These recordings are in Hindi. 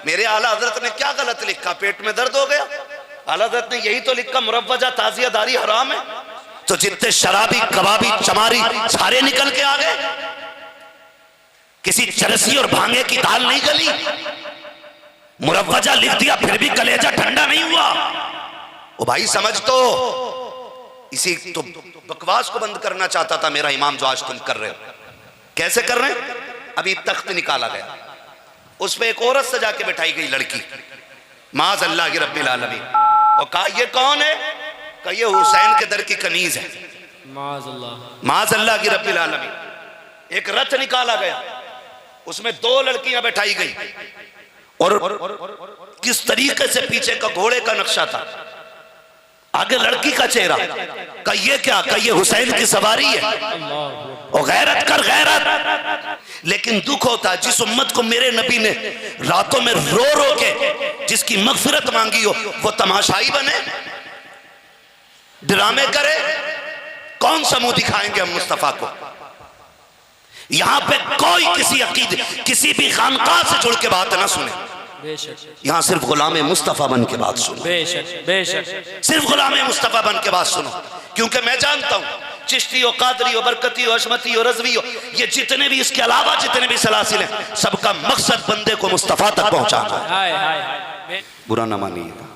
मेरे आला हजरत ने क्या गलत लिखा? पेट में दर्द हो गया। आला हजरत ने यही तो लिखा मुरव्वजा ताजियादारी हराम है। तो जितने शराबी कबाबी चमारी सारे निकल के आ गए। किसी चरसी और भांगे की दाल नहीं गली। मुरव्वजा लिख दिया फिर भी कलेजा ठंडा नहीं हुआ। ओ भाई समझ तो, इसी तो बकवास को बंद करना चाहता था मेरा इमाम जो आज तुम कर रहे हो। कैसे कर रहे हैं? अभी तख्त निकाला गया, उस पे एक औरत सजा के बैठाई गई लड़की, माज अल्लाह की रब्बिल आलमीन। और कहा ये कौन है? कहा ये हुसैन के दर की कनीज है। माज अल्लाह की रब्बिल आलमीन। एक रथ निकाला गया, उसमें 2 लड़कियां बैठाई गई और किस तरीके से पीछे का घोड़े का नक्शा था, आगे लड़की का चेहरा। का ये क्या? का ये हुसैन की सवारी है। और गैरत कर गैरत। लेकिन दुख होता है जिस उम्मत को मेरे नबी ने रातों में रो रो के जिसकी मगफिरत मांगी हो, वो तमाशाई बने, ड्रामे करे। कौन सा मुंह दिखाएंगे हम मुस्तफा को? यहां पे कोई किसी अकीद किसी भी खानकाह से जुड़ के बात ना सुने। यहां सिर्फ गुलाम मुस्तफा बन के बात सुनो। सिर्फ गुलाम मुस्तफा बन के बात सुनो। क्योंकि मैं जानता हूं चिश्ती हो, कादरी हो, बरकती हो, अशमती हो, रजवी हो, ये जितने भी इसके अलावा जितने भी सलासिल हैं, सबका मकसद बंदे को मुस्तफा तक पहुंचाना है। बुरा ना मानिएगा।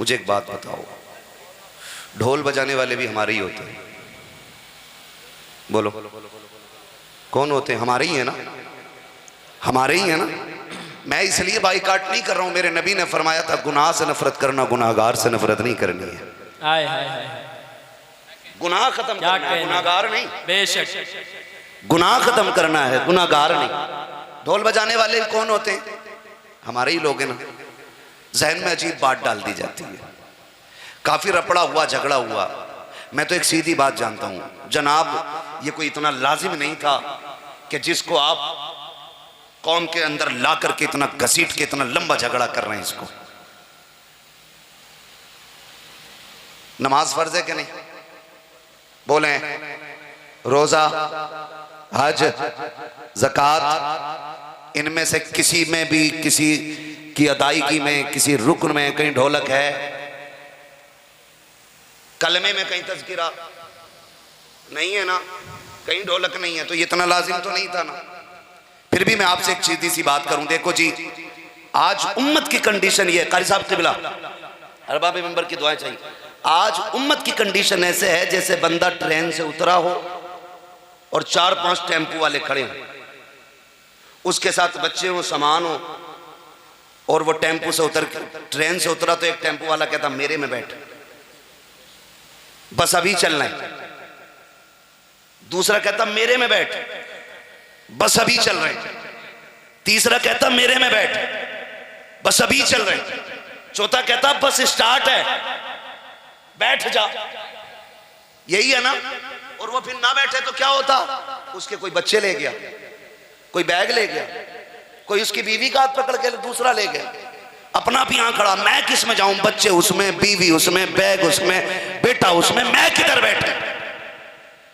मुझे एक बात बताओ, ढोल बजाने वाले भी हमारे ही होते हैं? बोलो कौन होते हैं? हमारे ही है ना? हमारे ही है ना? मैं इसलिए बाइकाट नहीं कर रहा हूं। मेरे नबी ने फरमाया था गुनाह से नफरत करना, गुनाहगार से नफरत नहीं करनी है। हाय हाय हाय। गुनाह खत्म करना है, गुनाहगार नहीं। बेशक गुनाह खत्म करना है, गुनाहगार नहीं। ढोल बजाने वाले कौन होते हैं? हमारे ही लोग हैं ना। जहन में अजीब बात डाल दी जाती है, काफी रपड़ा हुआ, झगड़ा हुआ। मैं तो एक सीधी बात जानता हूं जनाब, ये कोई इतना लाजिम नहीं था कि जिसको आप कौम के अंदर ला करके इतना घसीट के इतना लंबा झगड़ा कर रहे हैं। इसको नमाज फर्ज है कि नहीं? बोले रोजा, हज, ज़कात, इनमें से किसी में भी किसी की अदायगी में किसी रुकन में कहीं ढोलक है? कलमे में कहीं तज़किरा नहीं है ना? कहीं ढोलक नहीं है, तो ये इतना लाजिम तो नहीं था ना। फिर भी मैं आपसे एक सीधी सी बात करूं। देखो जी, आज उम्मत की कंडीशन ये है, कारी साहब क़िबला अरबाब मेंबर की दुआएं चाहिए। आज उम्मत की कंडीशन ऐसे है जैसे बंदा ट्रेन से उतरा हो और 4-5 टेम्पो वाले खड़े हों, उसके साथ बच्चे हो, सामान हो, और वो टेम्पो से उतर ट्रेन से उतरा तो एक टेम्पो वाला कहता मेरे में बैठ, बस अभी चलना है। दूसरा कहता मेरे में बैठ, बस अभी चल रहे हैं। तीसरा कहता मेरे में बैठ, बस अभी चल रहे हैं। चौथा कहता बस स्टार्ट है, बैठ जा। यही है ना? और वो फिर ना बैठे तो क्या होता? उसके कोई बच्चे ले गया, कोई बैग ले गया, कोई उसकी बीवी का हाथ पकड़ के दूसरा ले गया, अपना भी यहां खड़ा। मैं किस में जाऊं? बच्चे उसमें, बीवी उसमें, बैग उसमें, बेटा उसमें, मैं किधर बैठे?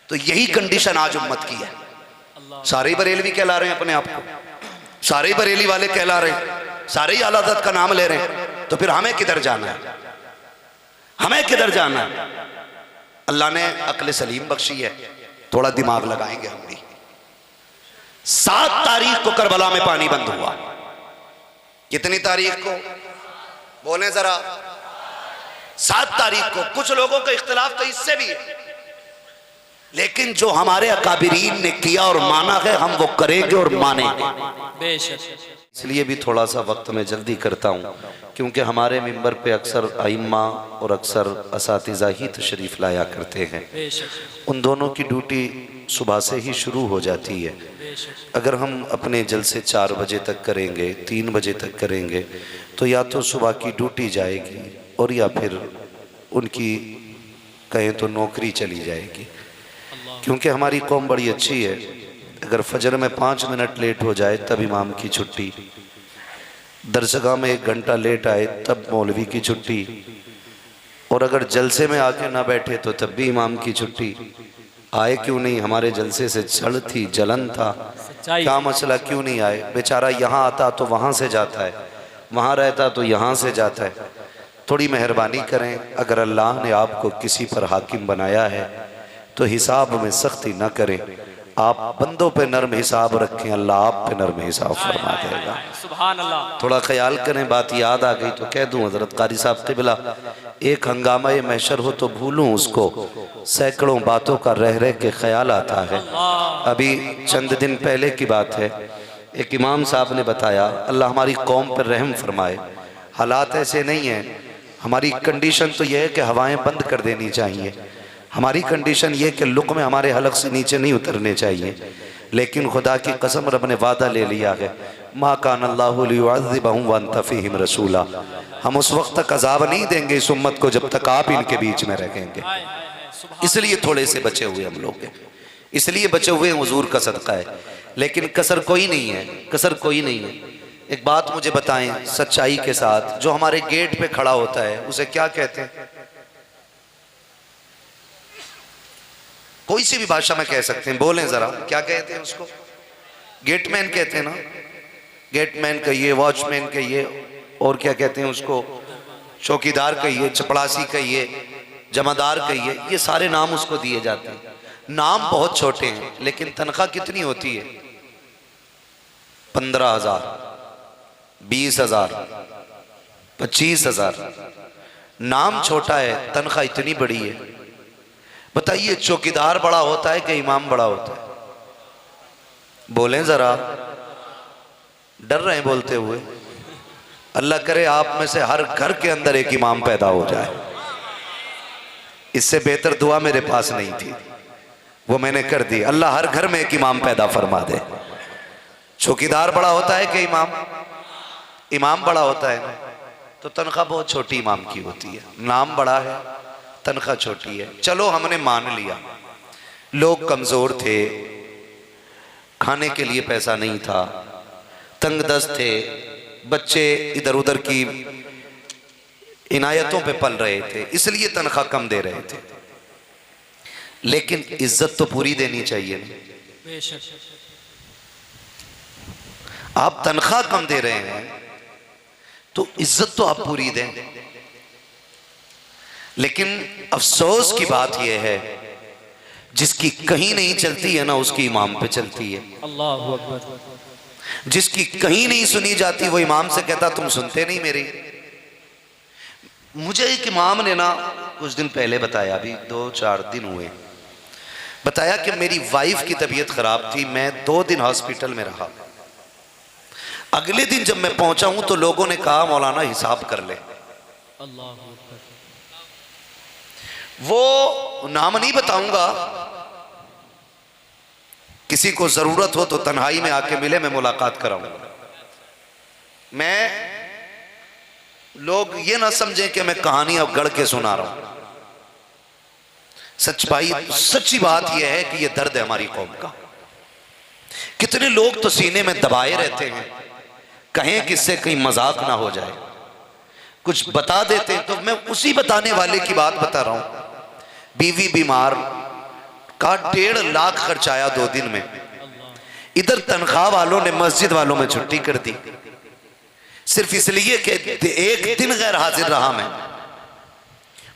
तो यही कंडीशन आज उम्मत की है। सारे ही बरेलवी कहला रहे हैं अपने आप को, सारे ही बरेली वाले कहला रहे हैं, सारे ही आला हज़रत का नाम ले रहे हैं। तो फिर हमें किधर जाना है? हमें किधर जाना है? अल्लाह ने अक्ल सलीम बख्शी है, थोड़ा दिमाग लगाएंगे हम भी। 7 तारीख को करबला में पानी बंद हुआ। कितनी तारीख को? बोले जरा। 7 तारीख को। कुछ लोगों का इख्तिलाफ तो इससे भी है, लेकिन जो हमारे अकाबिरीन ने किया और माना है, हम वो करेंगे और मानेंगे। इसलिए भी थोड़ा सा वक्त में जल्दी करता हूँ, क्योंकि हमारे मिंबर पे अक्सर आइम्मा और अक्सर असातिज़ा ही तशरीफ़ लाया करते हैं। उन दोनों की ड्यूटी सुबह से ही शुरू हो जाती है। अगर हम अपने जलसे 4 बजे तक करेंगे, 3 बजे तक करेंगे, तो या तो सुबह की ड्यूटी जाएगी और या फिर उनकी कहें तो नौकरी चली जाएगी। क्योंकि हमारी कौम बड़ी अच्छी है, अगर फजर में 5 मिनट लेट हो जाए तब इमाम की छुट्टी, दरसगाह में 1 घंटा लेट आए तब मौलवी की छुट्टी, और अगर जलसे में आके ना बैठे तो तब भी इमाम की छुट्टी। आए क्यों नहीं, हमारे जलसे से चढ़ थी जलन था, क्या मसला क्यों नहीं आए। बेचारा यहाँ आता तो वहाँ से जाता है, वहाँ रहता तो यहाँ से जाता है। थोड़ी मेहरबानी करें, अगर अल्लाह ने आपको किसी पर हाकिम बनाया है तो हिसाब में सख्ती न करें। आप बंदों पे नर्म हिसाब रखें, अल्लाह आप पे नर्म हिसाब फरमा देगा। सुभान अल्लाह। थोड़ा ख्याल करें, बात याद आ गई तो कह दूं हजरत कारी साहब क़िबला, एक हंगामा ये महशर हो तो भूलूं उसको, सैकड़ों बातों का रह रह के ख्याल आता है। अभी चंद दिन पहले की बात है, एक इमाम साहब ने बताया, अल्लाह हमारी कौम पर रहम फरमाए। हालात ऐसे नहीं हैं, हमारी कंडीशन तो यह है कि हवाएं बंद कर देनी चाहिए, हमारी कंडीशन ये कि लुक़्मे हमारे हलक से नीचे नहीं उतरने चाहिए। लेकिन खुदा की कसम रब ने वादा ले लिया है, मा कान अल्लाहु लियुअज़्ज़िबहुम व अंत फ़ीहिम रसूला, हम उस वक्त तक अज़ाब नहीं देंगे इस उम्मत को जब तक आप इनके बीच में रहेंगे। इसलिए थोड़े से बचे हुए हम लोग हैं, इसलिए बचे हुए हुजूर का सदका है। लेकिन कसर कोई नहीं है, कसर कोई नहीं है। एक बात मुझे बताएं सच्चाई के साथ, जो हमारे गेट पे खड़ा होता है उसे क्या कहते हैं? कोई सी भी भाषा में कह सकते हैं, बोलें जरा, क्या कहते हैं उसको? गेटमैन कहते हैं ना, गेटमैन कहिए, वॉचमैन कहिए, और क्या कहते हैं उसको, चौकीदार कहिए, चपड़ासी कहिए, जमादार कहिए, ये सारे नाम उसको दिए जाते हैं। नाम बहुत छोटे हैं लेकिन तनख्वाह कितनी होती है? 15,000, 20,000, 25,000। नाम छोटा है, तनख्वाह इतनी बड़ी है। बताइए चौकीदार बड़ा होता है कि इमाम बड़ा होता है? बोलें जरा, डर रहे हैं बोलते हुए। अल्लाह करे आप में से हर घर के अंदर एक इमाम पैदा हो जाए, इससे बेहतर दुआ मेरे पास नहीं थी, वो मैंने कर दी। अल्लाह हर घर में एक इमाम पैदा फरमा दे। चौकीदार बड़ा होता है कि इमाम? इमाम बड़ा होता है ना, तो तनख्वाह बहुत छोटी इमाम की होती है। नाम बड़ा है, तनख्वाह छोटी है। चलो हमने मान लिया, लोग कमजोर थे, खाने के लिए पैसा नहीं था, तंगदस्त थे, बच्चे इधर उधर की इनायतों पे पल रहे थे, इसलिए तनख्वाह कम दे रहे थे। लेकिन इज्जत तो पूरी देनी चाहिए ना। आप तनख्वाह कम दे रहे हैं तो इज्जत तो आप पूरी दें। लेकिन अफसोस की बात यह है, जिसकी कहीं नहीं चलती है ना उसकी इमाम पे चलती है। अल्लाहु अकबर। जिसकी कहीं नहीं सुनी जाती वो इमाम से कहता तुम सुनते नहीं मेरी। मुझे एक इमाम ने ना कुछ दिन पहले बताया, अभी 2-4 दिन हुए, बताया कि मेरी वाइफ की तबीयत खराब थी, मैं 2 दिन हॉस्पिटल में रहा। अगले दिन जब मैं पहुंचा हूं तो लोगों ने कहा मौलाना हिसाब कर ले। अल्लाहु अकबर। वो नाम नहीं बताऊंगा, किसी को जरूरत हो तो तन्हाई में आके मिले, मैं मुलाकात कराऊंगा। मैं, लोग ये ना समझें कि मैं कहानियां गढ़ के सुना रहा हूं। सच्ची बात यह है कि यह दर्द है हमारी कौम का। कितने लोग तो सीने में दबाए रहते हैं, कहें किससे कहीं मजाक ना हो जाए, कुछ बता देते हैं। तो मैं उसी बताने वाले की बात बता रहा हूं। बीवी बीमार का 1.5 लाख खर्चाया 2 दिन में। इधर तनख्वाह वालों ने मस्जिद वालों में छुट्टी कर दी, सिर्फ इसलिए कि एक दिन गैर हाजिर रहा।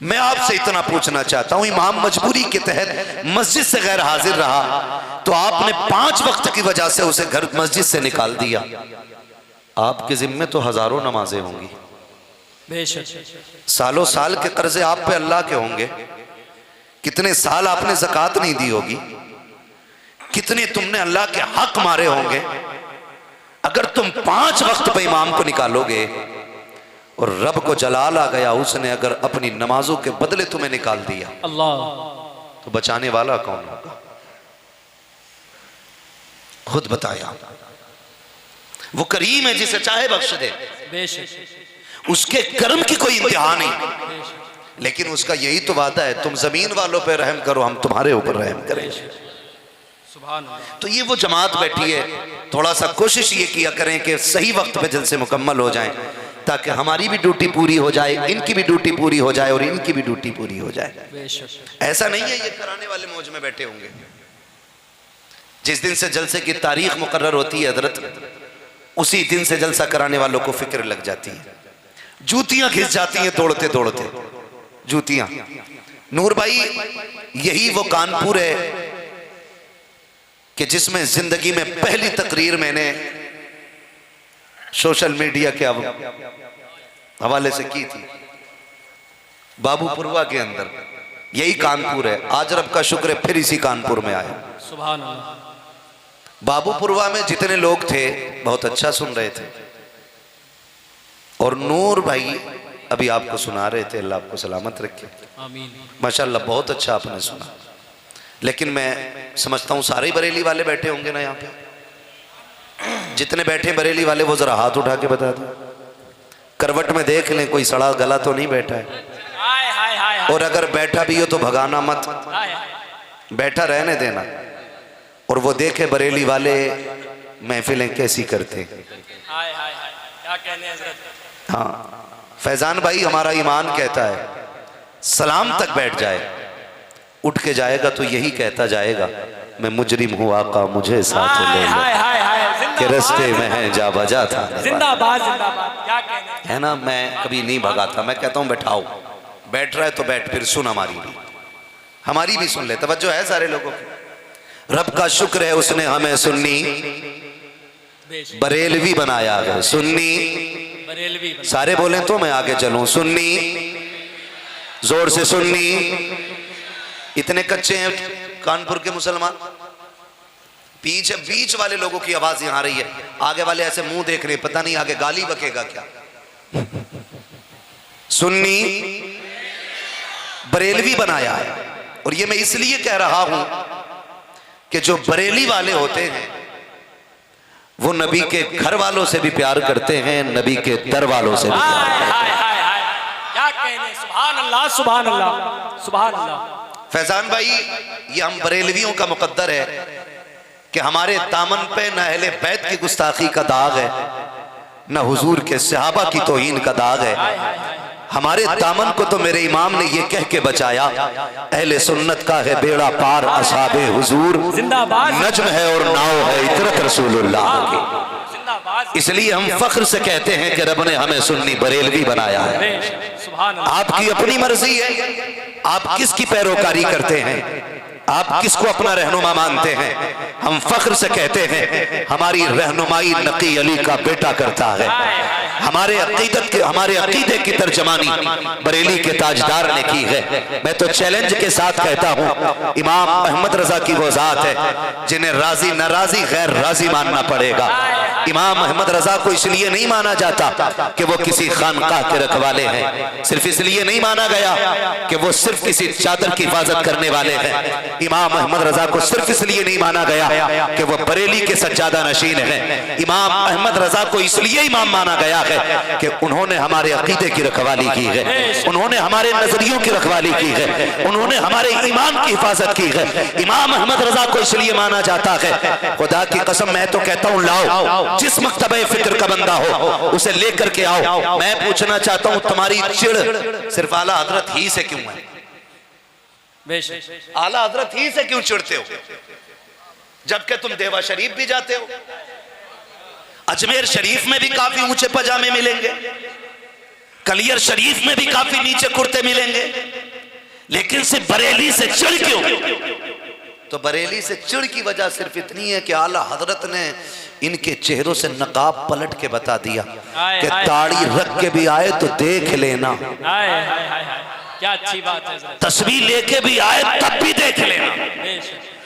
मैं आपसे इतना पूछना चाहता हूं, इमाम मजबूरी के तहत मस्जिद से गैर हाजिर रहा तो आपने 5 वक्त की वजह से उसे घर मस्जिद से निकाल दिया। आपके जिम्मे तो हजारों नमाजें होंगी, सालों साल के कर्जे आप पे अल्लाह के होंगे। कितने साल आपने ज़कात नहीं दी होगी, कितने तुमने अल्लाह के हक मारे होंगे। अगर तुम 5 वक्त पे इमाम को निकालोगे और रब को जलाल आ गया, उसने अगर अपनी नमाजों के बदले तुम्हें निकाल दिया, अल्लाह, तो बचाने वाला कौन होगा? खुद बताया। वो करीम है, जिसे चाहे बख्श दे, उसके कर्म की कोई इंतहा नहीं। लेकिन उसका यही तो वादा है, तुम जमीन वालों पे रहम करो, हम तुम्हारे ऊपर रहम करें। तो ये वो जमात बैठी है, थोड़ा सा कोशिश ये किया करें कि सही वक्त पे जलसे मुकम्मल हो जाएं। ताकि हमारी भी ड्यूटी पूरी हो जाए, इनकी भी ड्यूटी पूरी हो जाए और इनकी भी ड्यूटी पूरी हो जाए। बेशक। ऐसा नहीं है ये कराने वाले मौज में बैठे होंगे। जिस दिन से जलसे की तारीख मुकर्रर होती है हजरत, उसी दिन से जलसा कराने वालों को फिक्र लग जाती है, जूतियां घिस जाती हैं दौड़ते दौड़ते जूतियां। नूर भाई, यही वो कानपुर है कि जिसमें जिंदगी में पहली तकरीर मैंने सोशल मीडिया के हवाले से की थी, बाबूपुरवा के अंदर। यही कानपुर है। आज रब का शुक्र है फिर इसी कानपुर में आया। सुभान अल्लाह। बाबूपुरवा में जितने लोग थे बहुत अच्छा सुन रहे थे, और नूर भाई अभी आपको सुना रहे थे, अल्लाह आपको सलामत रखे, आमीन। माशाल्लाह बहुत अच्छा आपने सुना। लेकिन मैं समझता हूँ सारे बरेली वाले बैठे होंगे ना यहाँ पे, जितने बैठे बरेली वाले वो जरा हाथ उठा के बता दो। करवट में देख लें कोई सड़ा गला तो नहीं बैठा है, हाय हाय हाय हाय। और अगर बैठा भी हो तो भगाना मत, हाय हाय। बैठा रहने देना। और वो देखे बरेली वाले महफिलें कैसी करते हैं। हाय हाय हाय, क्या कहने हजरत। हाँ फैजान भाई, हमारा ईमान कहता है सलाम तक बैठ जाए, उठ के जाएगा तो यही कहता जाएगा मैं मुजरिम हूँ आका मुझे साथ ले लो, हाय हाय हाय। के रस्ते में है जा बजा था। जिंदाबाद जिंदाबाद, क्या कहने है ना, मैं कभी नहीं भगाता, मैं कहता हूँ बैठाओ, बैठ रहा है तो बैठ, फिर सुन हमारी भी सुन ले। तवज्जो है सारे लोगों की। रब का शुक्र है उसने हमें सुन्नी बरेलवी बनाया है। सुन्नी बरेलवी। सारे बोले तो मैं आगे चलूं। सुन्नी, जोर से सुन्नी। इतने कच्चे हैं कानपुर के मुसलमान, पीछे बीच वाले लोगों की आवाज यहां आ रही है, आगे वाले ऐसे मुंह देख रहे, पता नहीं आगे गाली बकेगा क्या। सुन्नी बरेलवी बनाया है, और ये मैं इसलिए कह रहा हूं कि जो बरेली वाले होते हैं वो नबी के घर वालों से भी प्यार करते हैं, नबी के दर वालों से भी प्यार करते हैं। क्या कहने। सुभान अल्लाह सुभान अल्लाह सुभान अल्लाह। फैजान भाई, ये हम बरेलवियों का मुकद्दर है कि हमारे दामन पे न अहले बैत की गुस्ताखी का दाग है, न हुजूर के सहाबा की तौहीन का दाग है। हमारे दामन को तो मेरे इमाम ने ये कह के बचाया, अहले सुन्नत का है बेड़ा पार असहाबे हुजूर, नज्म है और नाव है इतरत रसूलुल्लाह की। इसलिए हम फख्र से कहते हैं कि रब ने हमें सुन्नी बरेलवी बनाया है। आपकी अपनी मर्जी है, आप किसकी पैरोकारी करते हैं, आप किसको अपना रहनुमा मानते हैं। हम फख्र से कहते हैं हमारी रहनुमाई नकी अली का बेटा करता है। हमारे अकीदे की तर्जमानी बरेली के ताजदार ने की है। मैं तो चैलेंज के साथ कहता हूँ, इमाम अहमद रजा की वो जात है जिन्हें राजी नाराजी गैर राजी मानना पड़ेगा। इमाम अहमद रजा को इसलिए नहीं माना जाता कि वो किसी खानकाह के रखवाले हैं, सिर्फ इसलिए नहीं माना गया कि वो सिर्फ किसी चादर की हिफाजत करने वाले हैं। इमाम अहमद रजा को सिर्फ इसलिए नहीं माना गया कि वो बरेली के सज्जादा नशीन हैं। इमाम अहमद रजा को इसलिए इमाम माना गया है कि उन्होंने हमारे अकीदे की रखवाली की है, उन्होंने हमारे नजरियों की रखवाली की है, उन्होंने हमारे ईमान की हिफाजत की है। इमाम अहमद रजा को इसलिए माना जाता है, खुदा की कसम मैं तो कहता हूँ लाओ जिस मकतबे फिक्र का बंदा हो उसे लेकर के आओ। मैं पूछना चाहता हूँ तुम्हारी चिढ़ सिर्फ आला हजरत ही से क्यों है? आला हजरत ही से क्यों चिढ़ते हो, जबकि तुम देवा शरीफ भी जाते हो? अजमेर शरीफ में भी काफी ऊंचे पजामे मिलेंगे, कलियर शरीफ में भी काफी नीचे कुर्ते मिलेंगे, लेकिन सिर्फ बरेली से चिढ़ क्यों? तो बरेली से चिढ़ की वजह सिर्फ इतनी है कि आला हजरत ने इनके चेहरों से नकाब पलट के बता दिया कि दाढ़ी रख के भी आए तो देख लेना, क्या अच्छी बात है। तस्वीर लेके भी आए तब भी देख लेना,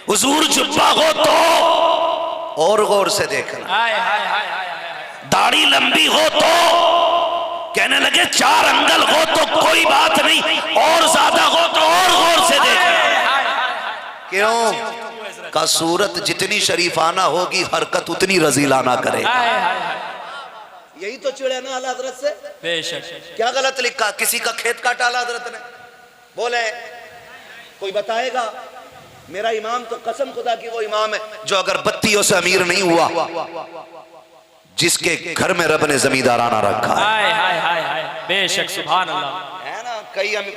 हुजूर जुब्बा हो तो और गौर से देखना, दाढ़ी लंबी हो तो कहने लगे 4 अंगल हो तो कोई बात नहीं, और ज्यादा हो तो और गौर से देखना। क्यों? का सूरत जितनी शरीफाना होगी हरकत उतनी रजीलाना करे। यही तो चिड़े ना आला हजरत से। बेशक। क्या गलत लिखा? किसी का खेत काटा आला हजरत ने? बोले कोई बताएगा? मेरा इमाम तो कसम खुदा की वो इमाम है जो अगर बत्तियों से अमीर नहीं हुआ, जिसके घर में रब ने जमींदाराना रखा है। बेशक सुभान अल्लाह। है ना,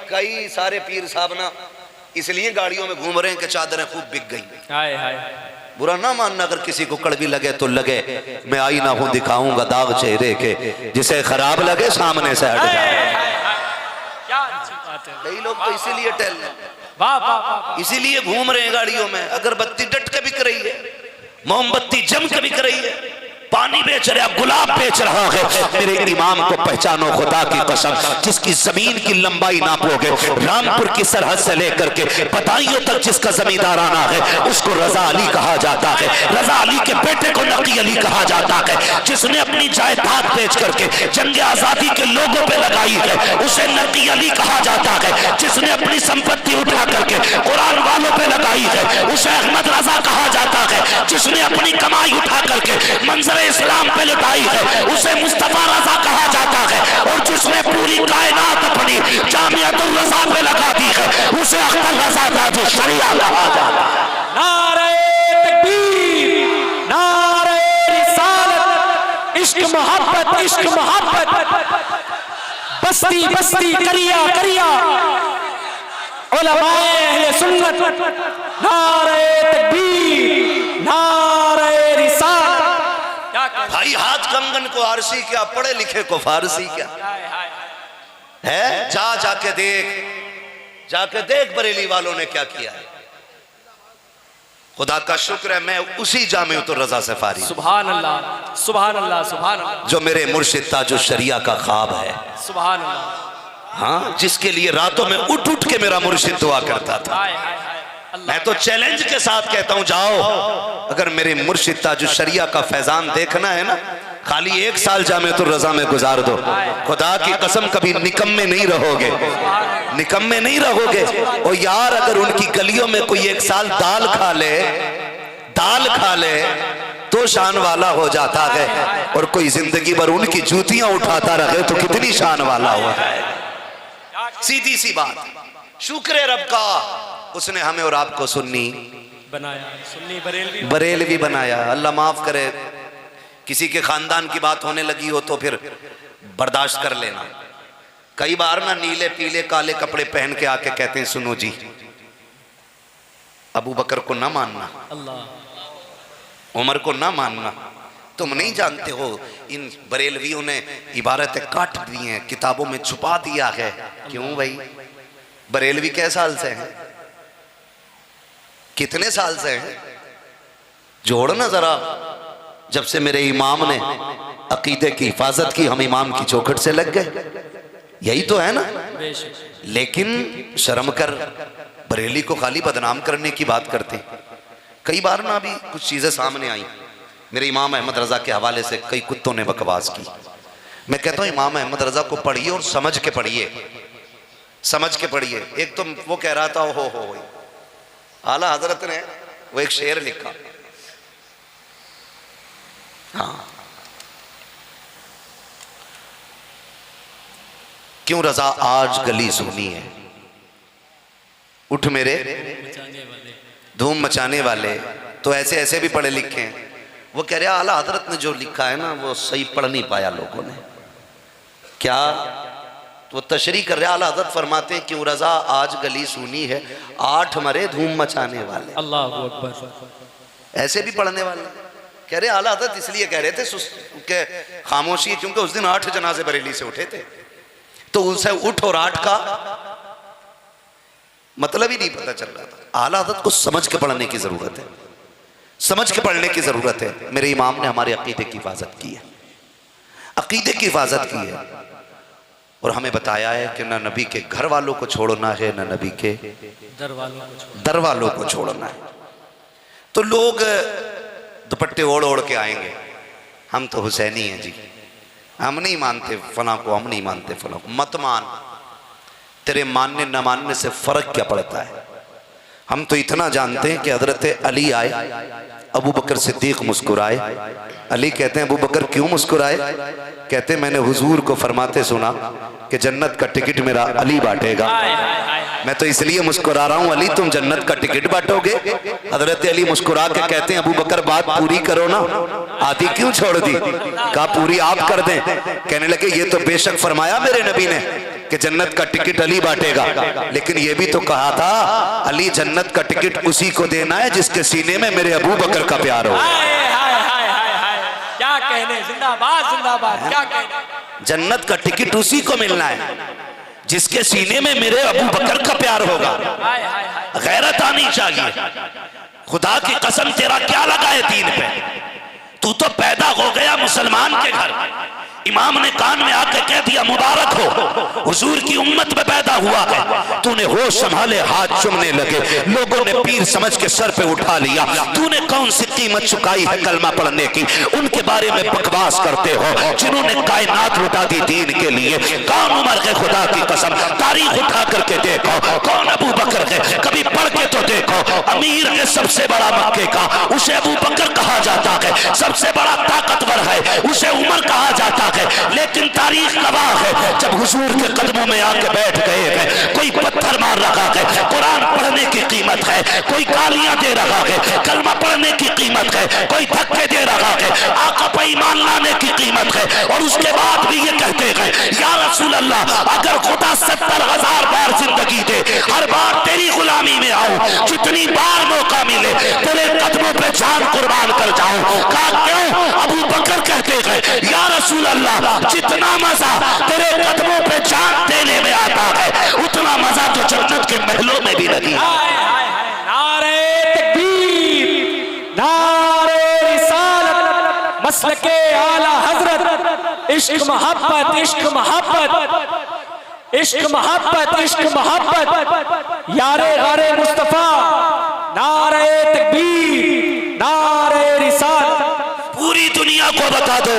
कई सारे पीर साहब ना इसलिए गाड़ियों में घूम रहे हैं कि चादरें खूब बिक गई। हाय हाय। बुरा ना मानना, अगर किसी को कड़वी लगे तो लगे, मैं आई ना हूं दिखाऊंगा दाग चेहरे के, जिसे खराब लगे सामने से हट जाए। क्या अच्छी बात है। कई लोग तो इसीलिए टहल रहे हैं, वाह वाह वाह। इसीलिए घूम रहे हैं गाड़ियों में। अगरबत्ती डट के बिक रही है, मोमबत्ती जम के बिक रही है, पानी बेच रहा, गुलाब बेच रहा है। मेरे इमाम को पहचानो खुदा की कसम, जिसकी जमीन की लंबाई नापोगे, रामपुर की सरहद से लेकर के बदायूं तक जिसका जमींदाराना है, उसको रजा अली कहा जाता है। रजा अली के बेटे को नकी अली कहा जाता है। जिसने अपनी जायदाद बेच करके जंग आजादी के लोगों पे लगाई है, उसे नकी अली कहा जाता है। जिसने अपनी संपत्ति उठा करके कुरान वालों पे लगाई है, उसे अहमद रजा कहा जाता है। जिसने अपनी कमाई उठा करके मंजर इस्लाम पे लुटाई है, उसे मुस्तफा रजा कहा जाता है। और जिसने पूरी कायनात अपनी जामियातुल रजा पे लगा दी है, उसे अख्तर रजा ताज शरिया कहा जाता है। नारे तकबीर, नारे रिसालत, इश्क मोहब्बत, इश्क मोहब्बत, बस्ती बस्ती करिया करिया, उलमाए अहले सुन्नत, नारे तकबीर, नारे रिसालत। भाई हाथ कंगन को आरसी क्या, पढ़े लिखे को फारसी क्या है। जाके देख बरेली वालों ने क्या किया है। खुदा का शुक्र है, मैं उसी जामिअतुर रजा से फारिग, सुभान अल्लाह सुभान अल्लाह सुभान अल्लाह, जो मेरे मुर्शिद ताजुल शरिया का ख्वाब है। सुभान अल्लाह। हाँ, जिसके लिए रातों में उठ उठ के मेरा मुर्शिद दुआ करता था। हाय हाय हाय। मैं तो चैलेंज के साथ कहता हूं, जाओ अगर मेरे मुर्शिद ताजुल शरिया का फैजान देखना है ना, खाली 1 साल जामिअतुर रजा में गुजार दो। खुदा की कसम कभी निकम्मे नहीं रहोगे, निकम्मे नहीं रहोगे। और यार अगर उनकी गलियों में कोई 1 साल दाल खा ले तो शान वाला हो जाता है, और कोई जिंदगी भर उनकी जूतियां उठाता रहे तो कितनी शान वाला हो है। सीधी सी बात, शुक्र है रब का, उसने हमें और आपको सुन्नी बनाया, सुन्नी बरेलवी बनाया। अल्लाह माफ करे, किसी के खानदान की बात होने लगी हो तो फिर बर्दाश्त कर लेना। कई बार ना नीले पीले काले कपड़े पहन के आके कहते हैं, सुनो जी अबू बकर को ना मानना, अल्लाह, उमर को ना मानना, तुम नहीं जानते हो इन बरेलवियों ने इबारतें काट दी हैं, किताबों में छुपा दिया है। क्यों भाई, बरेलवी कै साल से हैं, कितने साल से हैं, जोड़ ना जरा। जब से मेरे इमाम ने अकीदे की हिफाजत की, हम इमाम की चौखट से लग गए, यही तो है ना। लेकिन शर्म कर, बरेली को खाली बदनाम करने की बात करते। कई बार ना अभी कुछ चीजें सामने आई, मेरे इमाम अहमद रजा के हवाले से कई कुत्तों ने बकवास की। मैं कहता हूँ इमाम अहमद रजा को पढ़िए और समझ के पढ़िए, समझ के पढ़िए। एक तो वो कह रहा था, हो आला हजरत ने वो एक शेर लिखा, हाँ, क्यों रजा आज गली सुनी है, उठ मेरे धूम मचाने वाले। तो ऐसे ऐसे भी पढ़े लिखे हैं। वो कह रहे आला हजरत ने जो लिखा है ना वो सही पढ़ नहीं पाया लोगों ने। क्या? तो वो तशरीह कर रहे, आला हजरत फरमाते हैं क्यों रजा आज गली सुनी है, 8 मरे धूम मचाने वाले। अल्लाहु अकबर। ऐसे भी पढ़ने वाले कह रहे आला हजरत इसलिए कह रहे थे के खामोशी, क्योंकि उस दिन 8 जनाजे बरेली से उठे थे, तो उनसे उठ और 8 का मतलब ही नहीं पता चल रहा था। आला हजरत को समझ के पढ़ने की जरूरत है, समझ के पढ़ने की जरूरत है। मेरे इमाम ने हमारे अकीदे की हिफाजत की है, अकीदे की हिफाजत की है, और हमें बताया है कि ना नबी के घर वालों को छोड़ना है, ना नबी के दर वालों को छोड़ना है। तो लोग दुपट्टे ओढ़ ओढ़ के आएंगे, हम तो हुसैनी हैं जी, हम नहीं मानते फला को, हम नहीं मानते फला को। मत मान, तेरे मानने न मानने से फर्क क्या पड़ता है। हम तो इतना जानते हैं कि हजरत अली आए, अबू बकर सिद्दीक मुस्कुराए। अली कहते हैं अबू बकर क्यों मुस्कुराए? कहते मैंने हुजूर को फरमाते सुना कि जन्नत का टिकट मेरा अली बांटेगा। मैं तो इसलिए मुस्कुरा रहा हूं, अली तुम जन्नत का टिकट बांटोगे? हजरत अली मुस्कुरा के कहते हैं अबू बकर बात पूरी करो ना, आधी क्यों छोड़ दी? कहा पूरी आप कर दें। कहने लगे ये तो बेशक फरमाया मेरे नबी ने कि जन्नत का टिकट अली बांटेगा, लेकिन ये भी तो कहा था अली जन्नत का टिकट उसी को देना है जिसके सीने में मेरे अबू बकर का प्यार हो। क्या कहने, जिंदाबाद जिंदाबाद, क्या कहने। जन्नत का टिकट उसी को मिलना है जिसके सीने में मेरे अबू बकर का प्यार होगा। गैरत आनी चाहिए। खुदा की कसम तेरा क्या लगा है दीन पे? तू तो पैदा हो गया मुसलमान के घर, इमाम ने कान में आके कह दिया मुबारक हो, हुजूर की उम्मत में पैदा हुआ है। तूने होश संभाले हाथ चुमने लगे, लोगों ने पीर समझ के सर पे उठा लिया। तूने कौन सी कीमत चुकाई है कलमा पढ़ने की? उनके बारे में बकवास करते हो जिन्होंने कायनात लुटा दी दीन के लिए। कौन उमर के? खुदा की कसम तारीख उठा करके देखो कौन अबू बकर है, कभी पढ़ के तो देखो। अमीर है सबसे बड़ा मक्के का, उसे अबू बकर कहा जाता है। सबसे बड़ा ताकतवर है, उसे उमर कहा जाता है। लेकिन तारीख गवाह है जब हुजूर के कदमों में आके बैठ गए हैं, कोई पत्थर मार रहा है, कुरान पढ़ने की कीमत है, कोई गालियां दे रहा है, कलमा पढ़ने की कीमत है, कोई धक्के दे रहा है, आका पे ईमान लाने की कीमत है, और उसके बाद भी ये कहते हैं या रसूल अल्लाह अगर खुदा 70,000 बार जिंदगी दे, हर बार तेरी गुलामी में आऊं, जितनी बार मौका मिले तेरे कदमों पे जान कुर्बान कर जाऊं। कहा क्यों? अबू बकर कहते हैं या रसूल अल्लाह जितना मजा तेरे कदमों पे जान देने में आता है, उतना मजा तो जन्नत के महलों में भी नहीं। नारे तकबीर, नारे रिसालत, मसलके आला हजरत, इश्क मोहब्बत, इश्क मोहब्बत, इश्क मोहब्बत, इश्क मोहब्बत, यारे गारे मुस्तफा, नारे तकबीर, नारे रिसालत। पूरी दुनिया को बता दो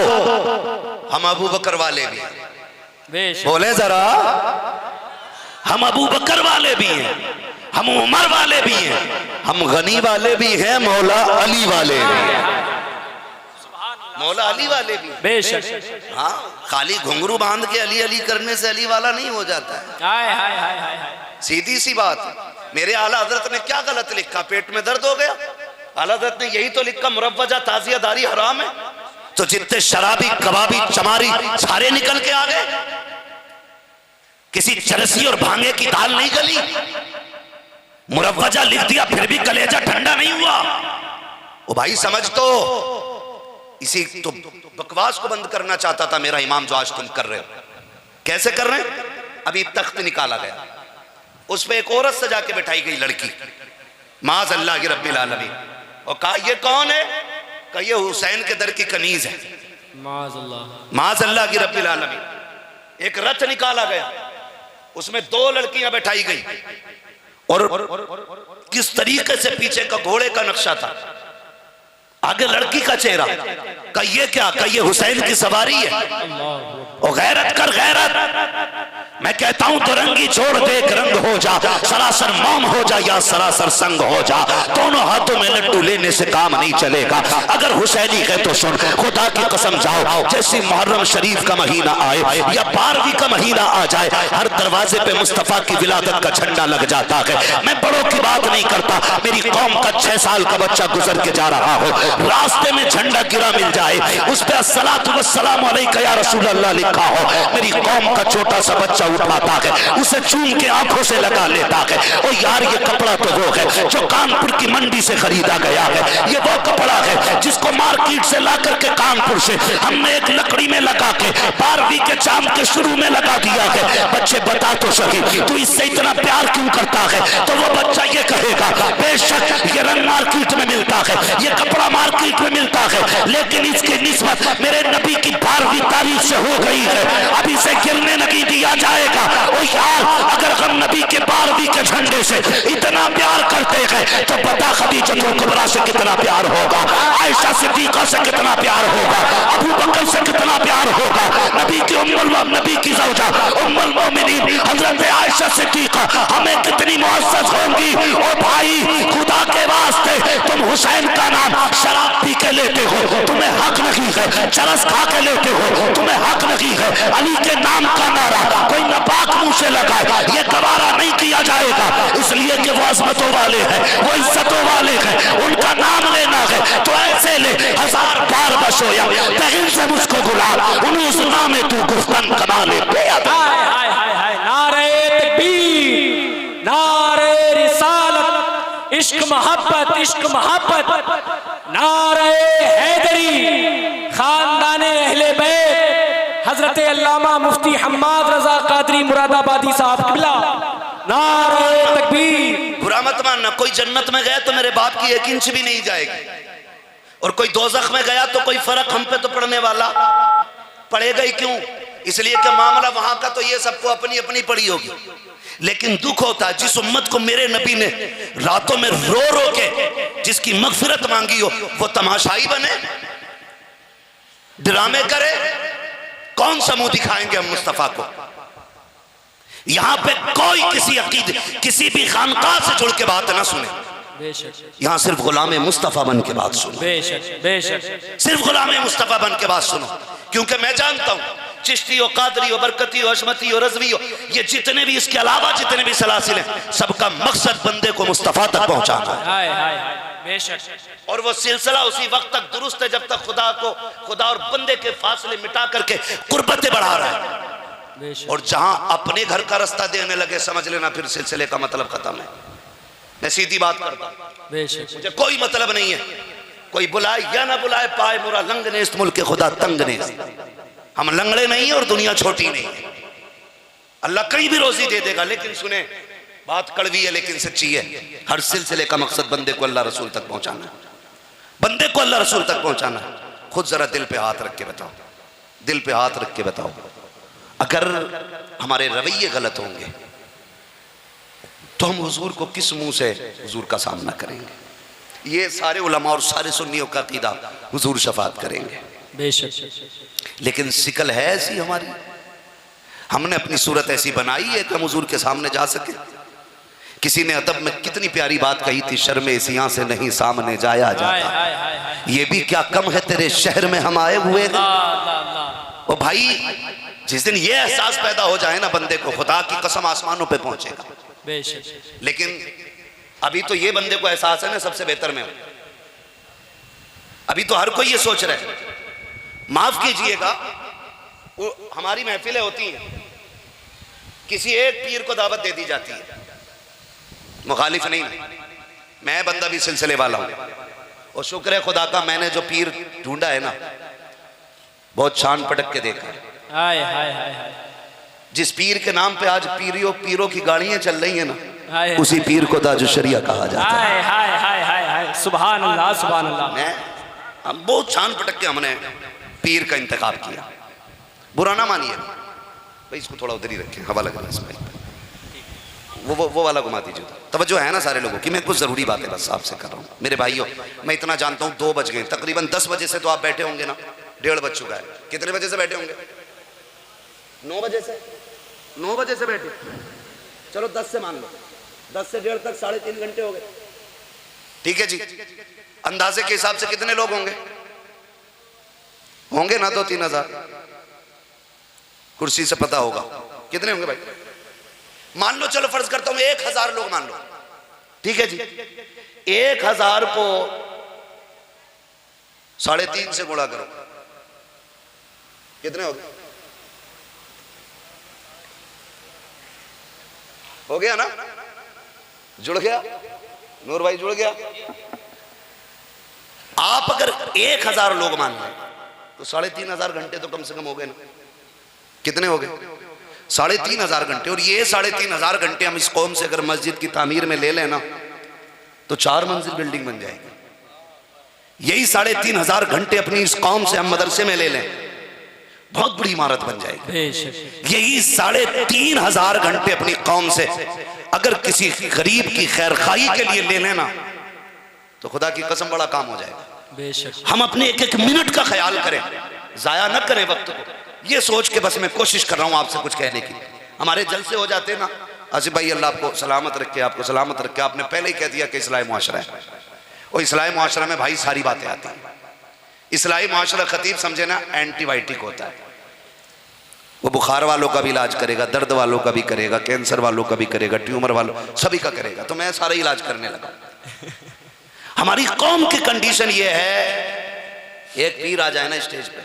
हम अबू बकर वाले भी हैं। बोले जरा, हम अबू बकर वाले भी हैं, हम उमर वाले भी हैं, हम गनी वाले भी हैं, मौला अली वाले भी हैं। मौला अली वाले भी बेशक। हाँ, खाली घुंघरू बांध के अली अली करने से अली वाला नहीं हो जाता है। हाय हाय हाय हाय, सीधी सी बात। मेरे आला हजरत ने क्या गलत लिखा? पेट में दर्द हो गया, आला हजरत ने यही तो लिखा मुरव्वजा ताजियादारी हराम है। तो जितने शराबी कबाबी चमारी सारे निकल के आ गए। किसी चरसी और भांगे की दाल नहीं गली। मुरव्वजा लिख दिया फिर भी कलेजा ठंडा नहीं हुआ। ओ भाई समझ तो, इसी तो बकवास को बंद करना चाहता था मेरा इमाम जो आज तुम कर रहे हो। कैसे कर रहे हैं? अभी तख्त निकाला गया, उस पे एक औरत सजा के बैठाई गई लड़की, माज़ अल्लाह की रब्बिल आलमीन, और कहा ये कौन है? कहा ये हुसैन के दर की कनीज है। माज़ अल्लाह की रब्बिल आलमीन। एक रथ निकाला गया, उसमें 2 लड़कियां बैठाई गई, और किस तरीके से पीछे का घोड़े का नक्शा था, आगे लड़की का चेहरा। का ये क्या? का ये हुसैन की सवारी है। और गैरत कर गैरत। मैं कहता हूं तो रंगी छोड़ दे, एक रंग हो जा, सरासर मौम हो जा या सरासर संग हो जा, दोनों हाथों में लड्डू लेने से काम नहीं चलेगा। अगर हुसैनी है तो सुन, खुदा की कसम जाओ, जैसे मुहर्रम शरीफ का महीना आए या 12वीं का महीना आ जाए, हर दरवाजे पे मुस्तफा की विलादत का झंडा लग जाता है। मैं बड़ों की बात नहीं करता, मेरी कौम का 6 साल का बच्चा गुजर के जा रहा हो, रास्ते में झंडा गिरा मिल जाए, उस पे अस्सलातु वस्सलामु अलैका या रसूल अल्लाह लिखा हो, मेरी कौम का छोटा सा बच्चा उठाता है, उसे चूम के आंखों से लगा लेता है। और यार ये कपड़ा तो वो है जो कानपुर की मंडी से खरीदा गया है, ये वो कपड़ा है जिसको मार्केट से ला करके कानपुर से हमने एक लकड़ी में लगा के 12वीं के चांद के शुरू में लगा दिया है। बच्चे बता तो सही तू इससे इतना प्यार क्यों करता है? तो वो बच्चा ये कहेगा बेशक ये रंग मार्केट में मिलता है, ये कपड़ा मार्केट में मिलता है, लेकिन इसकी निस्बत मेरे नबी की 12वीं तारीख से हो गई है, अब इसे गिरने नहीं दिया जाए जाएगा। ओ यार, अगर हम नबी के 12वीं के झंडे से इतना प्यार करते हैं तो पता खदीजतुल कुबरा से कितना प्यार होगा, आयशा सिद्दीका से कितना प्यार होगा, अबू बकर से कितना प्यार होगा, नबी की नबी की ज़ौजा उम्मुल मोमिनीन हजरत आयशा सिद्दीका हमें कितनी मुअज़्ज़ज़ होंगी। ओ भाई, खुदा के वास्ते तुम हुसैन का नाम शराब पी के लेते हो, तुम्हें हक नहीं है, चरस खा के लेते हो, तुम्हें हक नहीं है। अली के नाम का नारा कोई नापाक मुंह से लगाए, ये गवारा नहीं किया जाएगा, इसलिए कि वो अज़मतों वाले हैं, वो इज्जतों वाले हैं, उनका नाम लेना है तो ऐसे ले 1000 बार बशोया तहिन से मुझको गुलाल उन्हीं सुना में तू गुफ्तन कमाले पे आता। हाय हाय हाय हाय, नारे तकबीर, नारे रिसालत, इश्क मोहब्बत, इश्क मोहब्बत, नारे हैदरी, खानदान अहले बैत, हजरत अल्लामा मुफ्ती हम्माद रजा कादरी मुरादाबादी साहब किबला, नारे तकबीर। बुरा मत मानना, कोई जन्नत में गया तो मेरे बाप की 1 इंच भी नहीं जाएगी, और कोई दोज़ख में गया तो कोई फर्क हम पे तो पड़ने वाला पड़ेगा ही क्यों, इसलिए कि मामला वहां का तो ये सबको अपनी अपनी पड़ी होगी। लेकिन दुख होता है जिस उम्मत को मेरे नबी ने रातों में रो रो के जिसकी मगफिरत मांगी हो, वो तमाशाई बने, ड्रामे करे। कौन सा मुंह दिखाएंगे हम मुस्तफा को? यहां पे कोई किसी अकीद किसी भी खानकाह से जुड़ के बात ना सुने, यहां सिर्फ गुलाम मुस्तफा बन के बात सुनो, सिर्फ गुलाम मुस्तफा बन के बात सुनो। क्योंकि मैं जानता हूं चिश्ती हो, कादरी हो, बरकती हो, अशमती हो, रज़वी हो, ये जितने भी इसके अलावा जितने भी सलासिल हैं, सबका मकसद बंदे को मुस्तफा तक पहुंचाना है। और वो सिलसिला उसी वक्त तक दुरुस्त है जब तक खुदा और बंदे के फासले मिटा करके कुर्बतें बढ़ा रहा है। और जहां अपने घर का रास्ता देने लगे, समझ लेना फिर सिलसिले का मतलब खत्म है। मैं सीधी बात करता हूं, मुझे कोई मतलब नहीं है कोई बुलाए या ना बुलाए, पाए मुरा लंग ने इस मुल्क के खुदा तंग ने। हम लंगड़े नहीं है और दुनिया छोटी नहीं है, अल्लाह कहीं भी रोजी दे देगा। लेकिन सुने, बात कड़वी है लेकिन सच्ची है, हर सिलसिले का मकसद बंदे को अल्लाह रसूल तक पहुंचाना है, बंदे को अल्लाह रसूल तक पहुंचाना है। खुद जरा दिल पे हाथ रख के बताओ, दिल पे हाथ रख के बताओ, अगर हमारे रवैये गलत होंगे तो हम हुजूर को किस मुंह से हुजूर का सामना करेंगे? ये सारे उलमा और सारे सुन्नियों का अकीदा, हुजूर शफात करेंगे बेशक। लेकिन शिकल है ऐसी हमारी, हमने अपनी सूरत ऐसी बनाई है कि हम हुजूर के सामने जा सके। किसी ने अदब में कितनी प्यारी बात कही थी, शर्मे सियां से नहीं सामने जाया जाता, ये भी क्या कम है तेरे शहर में हम आए हुए हैं। ओ भाई, जिस दिन ये एहसास पैदा हो जाए ना बंदे को, खुदा की कसम आसमानों पे पहुंचेगा बेशक। लेकिन अभी तो ये बंदे को एहसास है ना सबसे बेहतर में, अभी तो हर कोई ये सोच रहा है। माफ कीजिएगा, हमारी महफिलें होती हैं, किसी एक पीर को दावत दे दी जाती है, मुखालिफ नहीं, मैं बंदा भी सिलसिले वाला हूं, और शुक्र है खुदा का मैंने जो पीर ढूंढा है ना, बहुत शान पटक के देखा है। हाय हाय हाय, जिस पीर के नाम पे आज पीरों की गाड़ियां चल रही हैं ना, उसी पीर को ताज शरिया कहा जाता है। हाय हाय हाय हाय हाय, सुभान अल्लाह सुभान अल्लाह। हम बहुत शान पटक के हमने पीर का इंतखाब किया, बुरा ना मानिए भाई, इसको थोड़ा उधर ही रखें, हवा लग रहा है इसमें, वो वाला घुमा दीजिए। तवज्जो है ना सारे लोगों की, मैं कुछ ज़रूरी बातें बस आपसे कर रहा हूँ। मेरे भाइयों, मैं इतना जानता हूँ 2 बज गए, तकरीबन 10 बजे से तो आप बैठे होंगे ना, 1:30 बज चुका है। कितने बजे से बैठे होंगे? 9 बजे से, 9 बजे से बैठे, चलो 10 से मान लो, 10 से 1:30 तक 3.5 घंटे हो गए, ठीक है जी। अंदाजे के हिसाब से कितने लोग होंगे? होंगे ना 2-3 हज़ार, कुर्सी से पता होगा कितने होंगे भाई। मान लो, चलो फर्ज करता हूं 1000 लोग मान लो, ठीक है जी। 1000 को 3.5 से गुणा करो, कितने हो गए? हो गया ना? जुड़ गया नूर भाई, जुड़ गया। आप अगर 1000 लोग मान लें तो 3.5 घंटे तो कम से कम हो गए ना। कितने हो गए? 3.5 घंटे। और ये 3.5 घंटे हम इस कौम से अगर मस्जिद की तामीर में ले लें ना, तो 4 मंजिल बिल्डिंग बन जाएगी। यही 3.5 घंटे अपनी इस कौम से हम मदरसे में ले लें बहुत बड़ी इमारत बन जाएगी। बेशक। यही 3,500 घंटे अपनी कौम से अगर किसी गरीब की खैरखाई के लिए ले लेना तो खुदा की कसम बड़ा काम हो जाएगा। बेशक। हम अपने एक एक मिनट का ख्याल करें, जाया न करें वक्त को, ये सोच के बस मैं कोशिश कर रहा हूं आपसे कुछ कहने की। हमारे जलसे हो जाते ना, आसिफ भाई अल्लाह आपको सलामत रखे, आपको सलामत रखे। आपने पहले ही कह दिया कि इस्लाही मुआशरा है, और इस्लाही मुआशरा में भाई सारी बातें आती हैं। इस्लाही मुआशरा खतीब समझे ना एंटीबायोटिक होता है, वो बुखार वालों का भी इलाज करेगा, दर्द वालों का भी करेगा, कैंसर वालों का भी करेगा, ट्यूमर वालों सभी का करेगा। तो मैं सारा इलाज करने लगा। हमारी कौम की कंडीशन ये है, एक पीर आ जाए ना स्टेज पे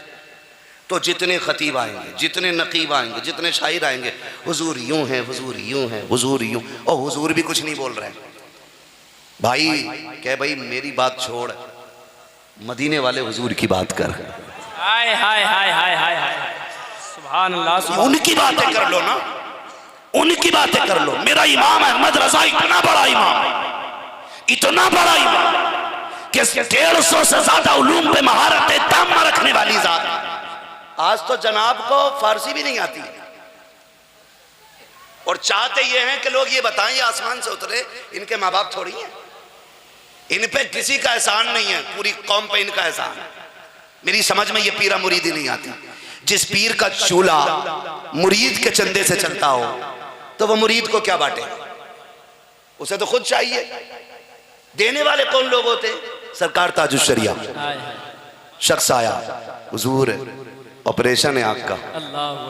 तो जितने खतीब आएंगे, जितने नकीब आएंगे, जितने शायर आएंगे, हुजूर यूं है, हुजूर यूं है, हुजूर यूं, और हुजूर भी कुछ नहीं बोल रहे हैं। भाई कह भाई मेरी बात छोड़, मदीने वाले हुजूर की बात कर। हाय हाय हाय हाय हाय हाय, सुभान अल्लाह, सुभान। उनकी बातें कर लो ना, उनकी बातें कर लो। मेरा इमाम अहमद रजा इतना बड़ा इमाम, इतना बड़ा इमाम कि 150 से ज्यादा उलूम पे महारत ताम्मा रखने वाली जात। आज तो जनाब को फारसी भी नहीं आती, और चाहते ये हैं कि लोग ये बताएं ये आसमान से उतरे, इनके माँ बाप थोड़ी हैं, इन पे किसी का एहसान नहीं है, पूरी कौम पे इनका एहसान है। मेरी समझ में ये पीरा मुरीदी नहीं आती। जिस पीर का चूल्हा मुरीद के चंदे से चलता हो तो वो मुरीद को क्या बांटे, उसे तो खुद चाहिए। देने वाले कौन लोग होते? सरकार ताजुल शरिया। शख्स आया, हुजूर ऑपरेशन है आँख का,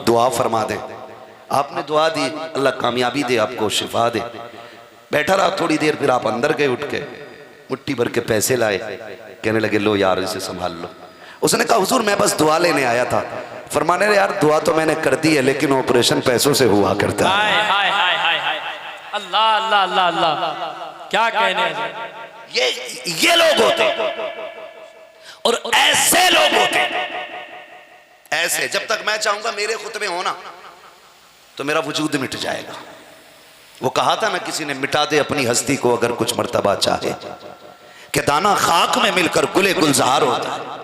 दुआ फरमा दे। आपने दुआ दी, अल्लाह कामयाबी दे, आपको शिफा दे। बैठा रहा थोड़ी देर, फिर आप अंदर गए, उठ के मुट्ठी भर के पैसे लाए, कहने लगे लो यार इसे संभाल लो। उसने कहा हुजूर मैं बस दुआ लेने आया था। फरमाने यार दुआ तो मैंने कर दी है, लेकिन ऑपरेशन पैसों से हुआ करता है। हाय हाय हाय हाय हाय, अल्लाह अल्लाह अल्लाह अल्लाह, क्या कहने हैं। ये लोग होते, और ऐसे लोग होते, ऐसे। जब तक मैं चाहूंगा मेरे खुतबे होना तो मेरा वजूद मिट जाएगा। वो कहा था ना किसी ने, मिटा दे अपनी हस्ती को अगर कुछ मर्तबा चाहे, कि दाना खाक में मिलकर गुले गुलजार होता है।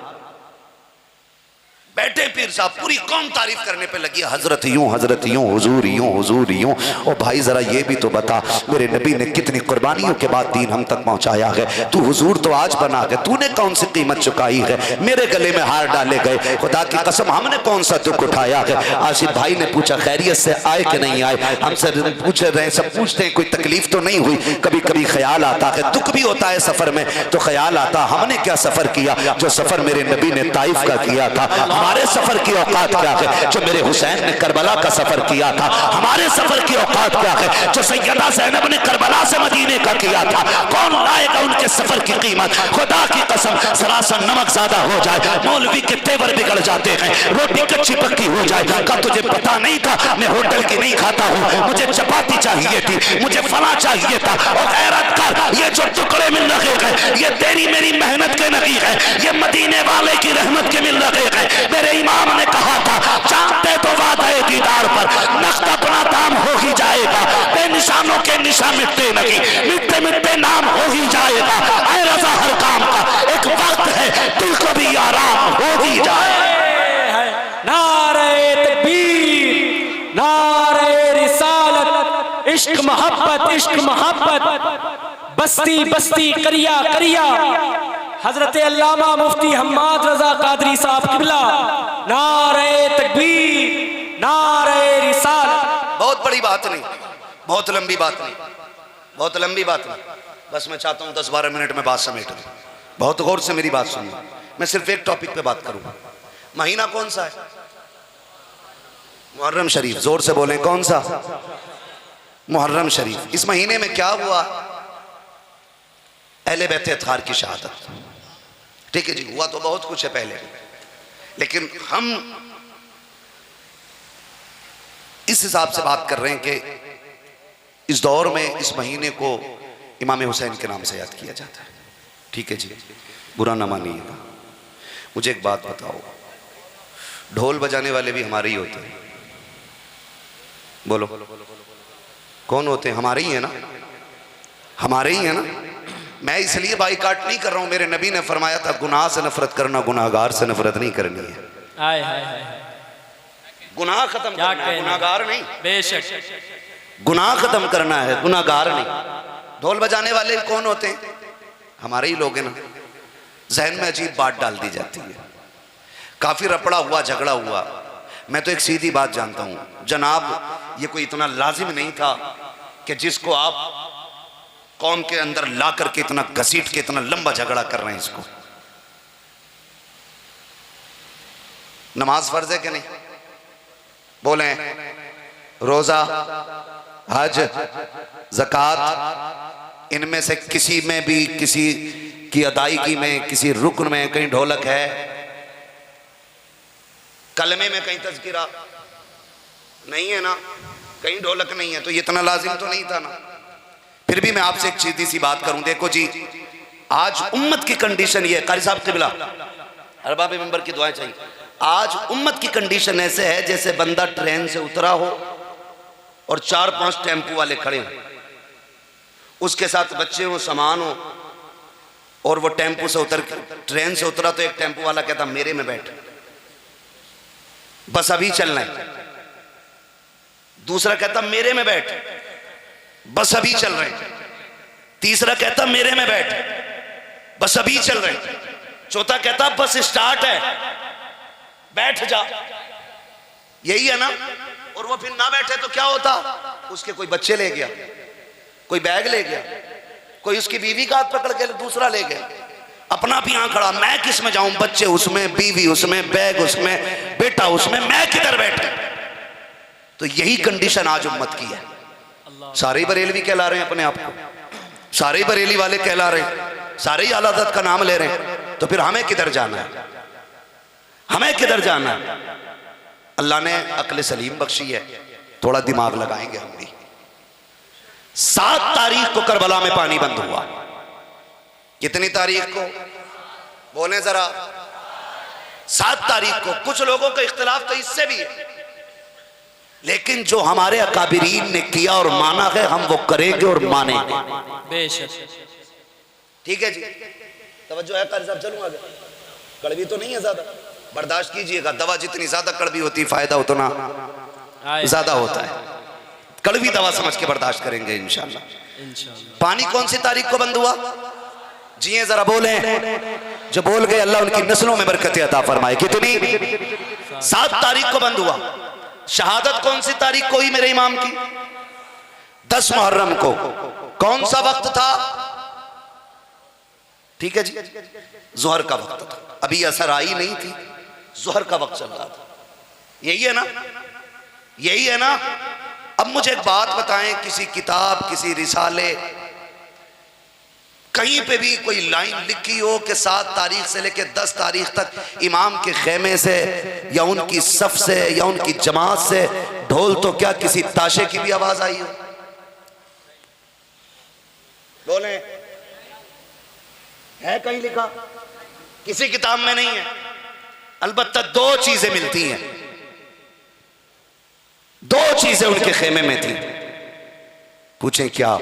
बैठे पीर साहब, पूरी कौम तारीफ करने पे लगी, हजरत यूं, हुजूर यूं, हुजूर यूं। और भाई जरा ये भी तो बता, मेरे नबी ने कितनी कुर्बानियों के बाद दीन हम तक पहुंचाया है, तू हुजूर तो आज बना गए, तूने कौन सी कीमत चुकाई है, मेरे गले में हार डाले गए, खुदा की कसम हमने कौन सा दुख उठाया है। आसिफ भाई ने पूछा खैरियत से आए कि नहीं आए, हमसे पूछ रहे, सब पूछते हैं कोई तकलीफ तो नहीं हुई। कभी कभी ख्याल आता है, दुख भी होता है सफर में, तो ख्याल आता हमने क्या सफर किया, जो सफर मेरे नबी ने ताइफ का किया था। हमारे सफर की औकात क्या है, जो मेरे हुसैन ने करबला का सफर किया था। हमारे सफर की औकात क्या है, जो सैयदा ज़ैनब ने करबला से मदीने का किया था। कौन लाएगा उनके सफर की कीमत। खुदा की कसम, जरा सा नमक ज्यादा हो जाए, मौलवी के तेवर बिगड़ जाते हैं, रोटी कच्ची पक्की हो जाए। का तुझे पता नहीं था मैं होटल की नहीं खाता हूँ, मुझे चपाती चाहिए थी, मुझे फला चाहिए था। और गैरत कर, ये जो टुकड़े मिल रहे हैं ये तेरी मेरी मेहनत के नहीं है, ये मदीने वाले की रहमत के मिल रहे हैं। मेरे इमाम ने कहा था, चाहते तो वादे दीदार पर नक्श अपना दाम हो ही जाएगा, बेनिशानों के निशान मिटते नहीं, मिटते मिटते नाम हो ही जाएगा। ऐ रज़ा हर काम का एक वक्त है, दिल को भी आराम हो ही जाए। नारे तकबीर, नारे रिसालत, इश्क मोहब्बत, इश्क मोहब्बत, बस्ती बस्ती, करिया करिया। हजरत अल्लामा मुफ्ती हम्माद रजा कादरी साहब किबला, नारे तकबीर, नारे रिसालत। बहुत बड़ी बात नहीं, बहुत लंबी बात नहीं, बहुत लंबी बात नहीं, बस मैं चाहता हूँ 10-12 मिनट में बात समेट लूं। बहुत गौर से मेरी बात सुनिए, मैं सिर्फ एक टॉपिक पे बात करूंगा। महीना कौन सा है? मुहर्रम शरीफ। जोर से बोलें, कौन सा? मुहर्रम शरीफ। इस महीने में क्या हुआ? अहले बैत अतहार की शहादत। ठीक है जी, हुआ तो बहुत कुछ है पहले, लेकिन हम इस हिसाब से बात कर रहे हैं कि इस दौर में इस महीने को इमाम हुसैन के नाम से याद किया जाता है। ठीक है जी, बुरा ना मानिएगा। मुझे एक बात बताओ, ढोल बजाने वाले भी हमारे ही होते हैं? बोलो कौन होते हैं? हमारे ही है ना, हमारे ही है ना। मैं इसलिए बाइकाट नहीं कर रहा हूं, मेरे नबी ने फरमाया था गुनाह से नफरत करना, गुनाहगार से नफरत नहीं करनी है। हाय हाय हाय, गुनाह खत्म क्या करना है, कहने? गुनाहगार नहीं। बेशक गुनाह खत्म करना है, गुनाहगार नहीं। ढोल बजाने वाले कौन होते हैं? हमारे ही लोग हैं ना। जहन में अजीब बात डाल दी जाती है, काफी रपड़ा हुआ, झगड़ा हुआ। मैं तो एक सीधी बात जानता हूं जनाब, ये कोई इतना लाजिम नहीं था कि जिसको आप कौम के अंदर ला करके इतना घसीट के इतना लंबा झगड़ा कर रहे हैं। इसको नमाज फर्ज है कि नहीं? बोले रोजा, हज, ज़कात, इनमें से किसी में भी किसी की अदायगी में किसी रुकन में कहीं ढोलक है? कलमे में कहीं तज़किरा नहीं है ना, कहीं ढोलक नहीं है, तो ये इतना लाजिम तो नहीं था ना। फिर भी मैं आपसे एक सीधी सी बात करूं, देखो जी आज उम्मत की कंडीशन ये है, कारी साहब क़िबला अरबाब मेंबर की दुआएं चाहिए। आज उम्मत की कंडीशन ऐसे है जैसे बंदा ट्रेन से उतरा हो और 4-5 टेम्पो वाले खड़े हो, उसके साथ बच्चे हो, सामान हो, और वो टेम्पो से उतर ट्रेन से उतरा तो एक टेम्पो वाला कहता मेरे में बैठ, बस अभी चलना है। दूसरा कहता मेरे में बैठ, बस अभी चल रहे हैं। तीसरा कहता मेरे में बैठ, बस अभी चल रहे हैं। चौथा कहता बस स्टार्ट है, बैठ जा। यही है ना। और वो फिर ना बैठे तो क्या होता? उसके कोई बच्चे ले गया, कोई बैग ले गया, कोई उसकी बीवी का हाथ पकड़ के दूसरा ले गया, अपना भी यहाँ खड़ा, मैं किस में जाऊं? बच्चे उसमें, बीवी उसमें, बैग उसमें, बेटा उसमें, मैं किधर बैठे? तो यही कंडीशन आज उम्मत की है। सारे ही बरेलवी कहला रहे हैं अपने आप को, सारे ही बरेली वाले कहला रहे हैं, सारे ही आला हज़रत का नाम ले रहे हैं, तो फिर हमें किधर जाना है? हमें किधर जाना है? अल्लाह ने अक्ल सलीम बख्शी है, थोड़ा दिमाग लगाएंगे हम भी। 7 तारीख को करबला में पानी बंद हुआ। कितनी तारीख को? बोले जरा। 7 तारीख को। कुछ लोगों का इख्तिलाफ तो इससे भी है, लेकिन जो हमारे अकाबिरीन ने किया और माना है हम वो करेंगे और मानेंगे। बेशक। ठीक है जी, तवज्जो है कारी साहब, चलूं आगे। कड़वी तो नहीं है ज्यादा, बर्दाश्त कीजिएगा। दवा जितनी ज्यादा कड़वी होती फायदा उतना ज्यादा होता है। कड़वी दवा समझ के बर्दाश्त करेंगे इंशाअल्लाह। पानी कौन सी तारीख को बंद हुआ? जिए जरा बोले, जो बोल गए अल्लाह उनकी नस्लों में बरकत अता फरमाए। कितनी? 7 तारीख को बंद हुआ। शहादत कौन सी तारीख को हुई मेरे इमाम की? 10 मुहर्रम को। कौन सा वक्त था? ठीक है जी, जोहर का वक्त था। अभी असर आई नहीं थी, जोहर का वक्त चल रहा था। यही है ना, यही है ना। अब मुझे एक बात बताएं, किसी किताब, किसी रिसाले, कहीं पे भी कोई लाइन लिखी हो कि 7 तारीख से लेकर 10 तारीख तक इमाम के खेमे से या उनकी सफ से या उनकी जमात से ढोल तो क्या किसी ताशे की भी आवाज आई हो? बोले, है कहीं लिखा? किसी किताब में नहीं है। अलबत्ता 2 चीजें मिलती हैं, 2 चीजें उनके खेमे में थी। पूछें क्या?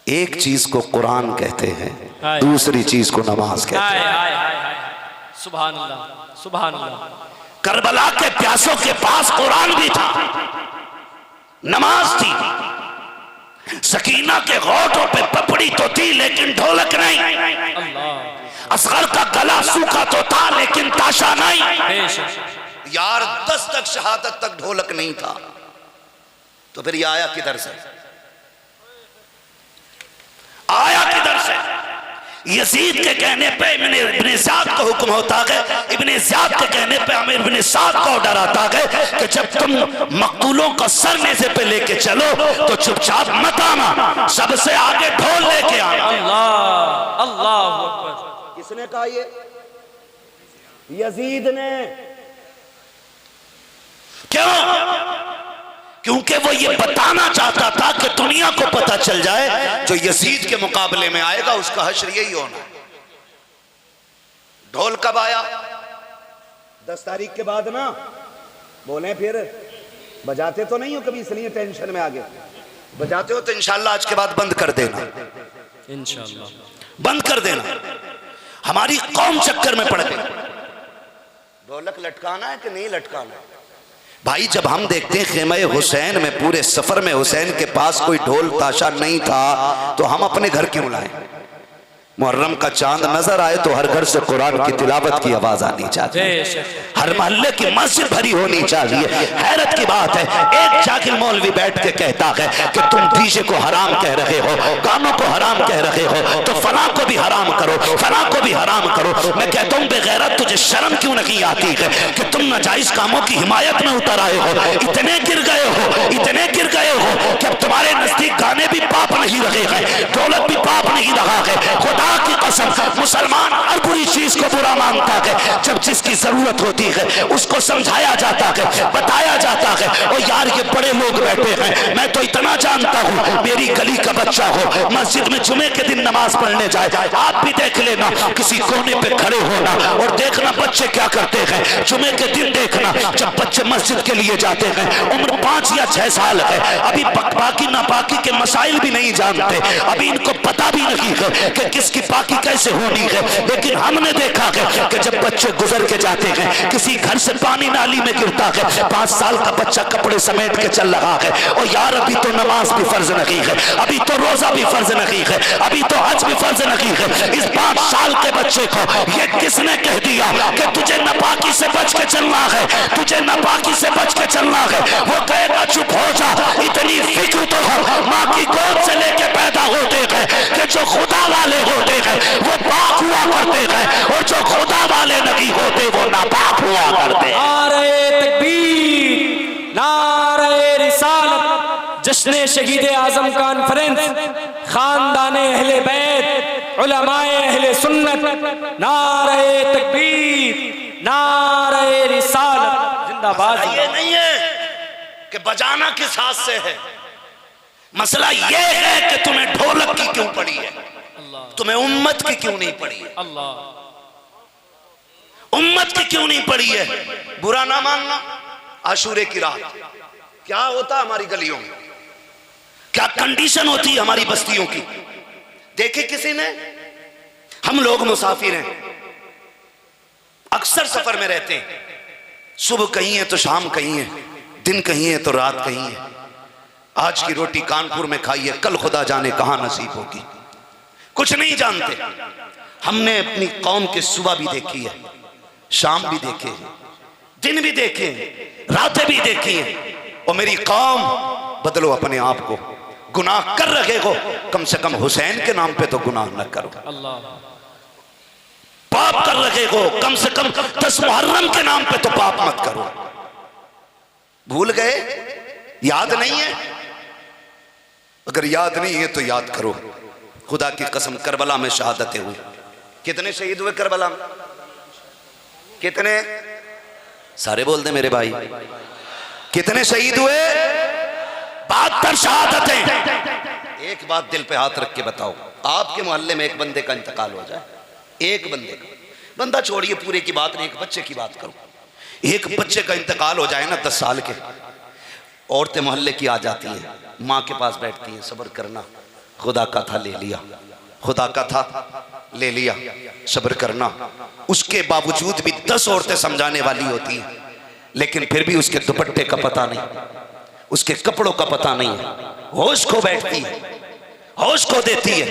एक चीज को कुरान कहते हैं, दूसरी चीज को नमाज कहते हैं। सुभान अल्लाह, सुभान अल्लाह। करबला के प्यासों के पास कुरान भी था, नमाज थी। सकीना के होठों पे पपड़ी तो थी लेकिन ढोलक नहीं। अल्लाह। असगर का गला सूखा तो था लेकिन ताशा नहीं। बेशक। यार 10 तक शहादत तक ढोलक नहीं था, तो फिर ये आया किधर से? आया किधर से? यजीद के कहने पे इब्ने ज़ियाद को हुक्म होता है, इब्ने ज़ियाद के कहने पे अमीर इब्ने साद को ऑर्डर आता है कि जब तुम मकतूलों को सर नेज़े पे लेके चलो तो चुपचाप मत आना, सबसे आगे ढोल लेके आना। अल्लाह, अल्लाह अकबर। किसने कहा ये? यजीद ने। क्यों? क्योंकि वो ये बताना चाहता था कि दुनिया को पता चल जाए जो यजीद के मुकाबले में आएगा उसका हश्र यही होना है। ढोल कब आया? 10 तारीख के बाद ना। बोले फिर बजाते तो नहीं हो कभी, इसलिए टेंशन में आ गए। बजाते हो तो इंशाल्लाह आज के बाद बंद कर देना, इंशाल्लाह बंद कर देना। हमारी कौम चक्कर में पड़ गई। ढोलक लटकाना है कि नहीं लटकाना? भाई जब हम देखते हैं खेमे हुसैन में पूरे सफर में हुसैन के पास कोई ढोल ताशा नहीं था, तो हम अपने घर क्यों लाएं? मुहर्रम का चांद नजर आए तो हर घर से कुरान की तिलावत की आवाज आनी चाहिए, हर मोहल्ले की मस्जिद भरी होनी चाहिए। हैरत की बात है, एक जाकिर मौलवी बैठ के कहता है कि तुम डीजे को हराम कह रहे हो, गानों को हराम कह रहे हो, तो फलां को भी हराम करो, फलां को भी हराम करो। मैं कहता हूँ बेगैरत, तुझे शर्म क्यों नहीं आती है कि तुम नाजायज कामों की हिमायत में उतर आए हो? इतने गिर गए हो, इतने गिर गए हो कि अब तुम्हारे नजदीक गाने भी पाप नहीं रहे हैं, दौलत भी पाप नहीं रहा है। खुदा की कसम, मुसलमान हर बुरी चीज को बुरा मानता है, जब जिसकी जरूरत होती है उसको समझाया जाता है, बताया जाता है। और यार ये बड़े लोग बैठे हैं, मैं तो इतना जानता हूँ, मेरी गली का बच्चा हो मस्जिद में जुमे के दिन नमाज पढ़ने जाए, आप भी देख लेना, किसी कोने पे खड़े होना और देखना बच्चे क्या करते हैं। जुमे के दिन देखना, जब बच्चे मस्जिद के लिए जाते हैं, उम्र 5 या 6 साल है, अभी बाकी नापाकी के मसाइल भी नहीं जानते, अभी इनको पता भी नहीं है कि किसकी पाकी कैसे होनी है। लेकिन हमने देखा है कि जब बच्चे गुजर के जाते हैं, किसी घर से पानी नाली में गिरता है, 5 साल का बच्चा कपड़े समेट के चल रहा है, और यार अभी तो नमाज भी फर्ज नहीं है, अभी तो रोजा भी फर्ज नहीं है, अभी तो हज भी फर्ज नहीं है। इस 5 साल के बच्चे को ये किसने कह दिया कि तुझे नापाकी से बच के चलना है, तुझे नापाकी से बच के चलना है? वो कहेगा चुप हो जा, इतनी फिक्र तो है, माँ की गोद से लेके पैदा होते हैं कि जो खुदा वाले होते हैं वो पाक हुआ करते हैं, और जो खुदा वाले नहीं होते वो नापाक हुआ करते हैं। नारे तकबीर, नारे रिसालत, जश्न शहीद आजम कॉन्फ्रेंस, खानदाने अहले बैत, उलमाए अहले सुन्नत, नारे तकबीर, नारे रिसालत, जिंदाबाद। ये नहीं है कि बजाना किस हाथ से है, मसला ये है कि तुम्हें ढोलक की क्यों पड़ी है, तुम्हें उम्मत की क्यों नहीं पड़ी है, उम्मत की क्यों नहीं पड़ी है। बुरा ना मानना, आशूरे की रात क्या होता हमारी गलियों में, क्या कंडीशन होती हमारी बस्तियों की। देखे किसी ने, हम लोग मुसाफिर हैं, अक्सर सफर में रहते हैं, सुबह कहीं है तो शाम कहीं है, दिन कहीं है तो रात कहीं है। आज की रोटी कानपुर में खाई है, कल खुदा जाने कहां नसीब होगी, कुछ नहीं जानते। हमने अपनी कौम के सुबह भी देखी है, शाम भी देखे, दिन भी देखे, रातें भी देखी हैं। और मेरी कौम, बदलो अपने आप को, गुनाह कर रहे हो कम से कम हुसैन के नाम पे तो गुनाह न करो, पाप कर रहे हो कम से कम 10 मुहर्रम के नाम पे तो पाप मत करो। भूल गए, याद नहीं है? अगर याद नहीं है तो याद करो। खुदा की कसम, करबला में शहादतें हुई, कितने शहीद हुए करबला में? कितने? सारे बोल दे मेरे भाई, कितने शहीद हुए? 72 शहादतें। एक बात दिल पे हाथ रख के बताओ, आपके मोहल्ले में एक बंदे का इंतकाल हो जाए, एक बंदे का, बंदा छोड़िए पूरे की बात नहीं, एक बच्चे की बात करो, एक बच्चे का इंतकाल हो जाए ना 10 साल के, औरतें मोहल्ले की आ जाती हैं, माँ के पास बैठती हैं, सब्र करना, खुदा का था ले लिया, खुदा का था ले लिया, सब्र करना। उसके बावजूद भी 10 औरतें समझाने वाली होती हैं, लेकिन फिर भी उसके दुपट्टे का पता नहीं, उसके कपड़ों का पता नहीं है, होश खो बैठती है, होश खो देती है,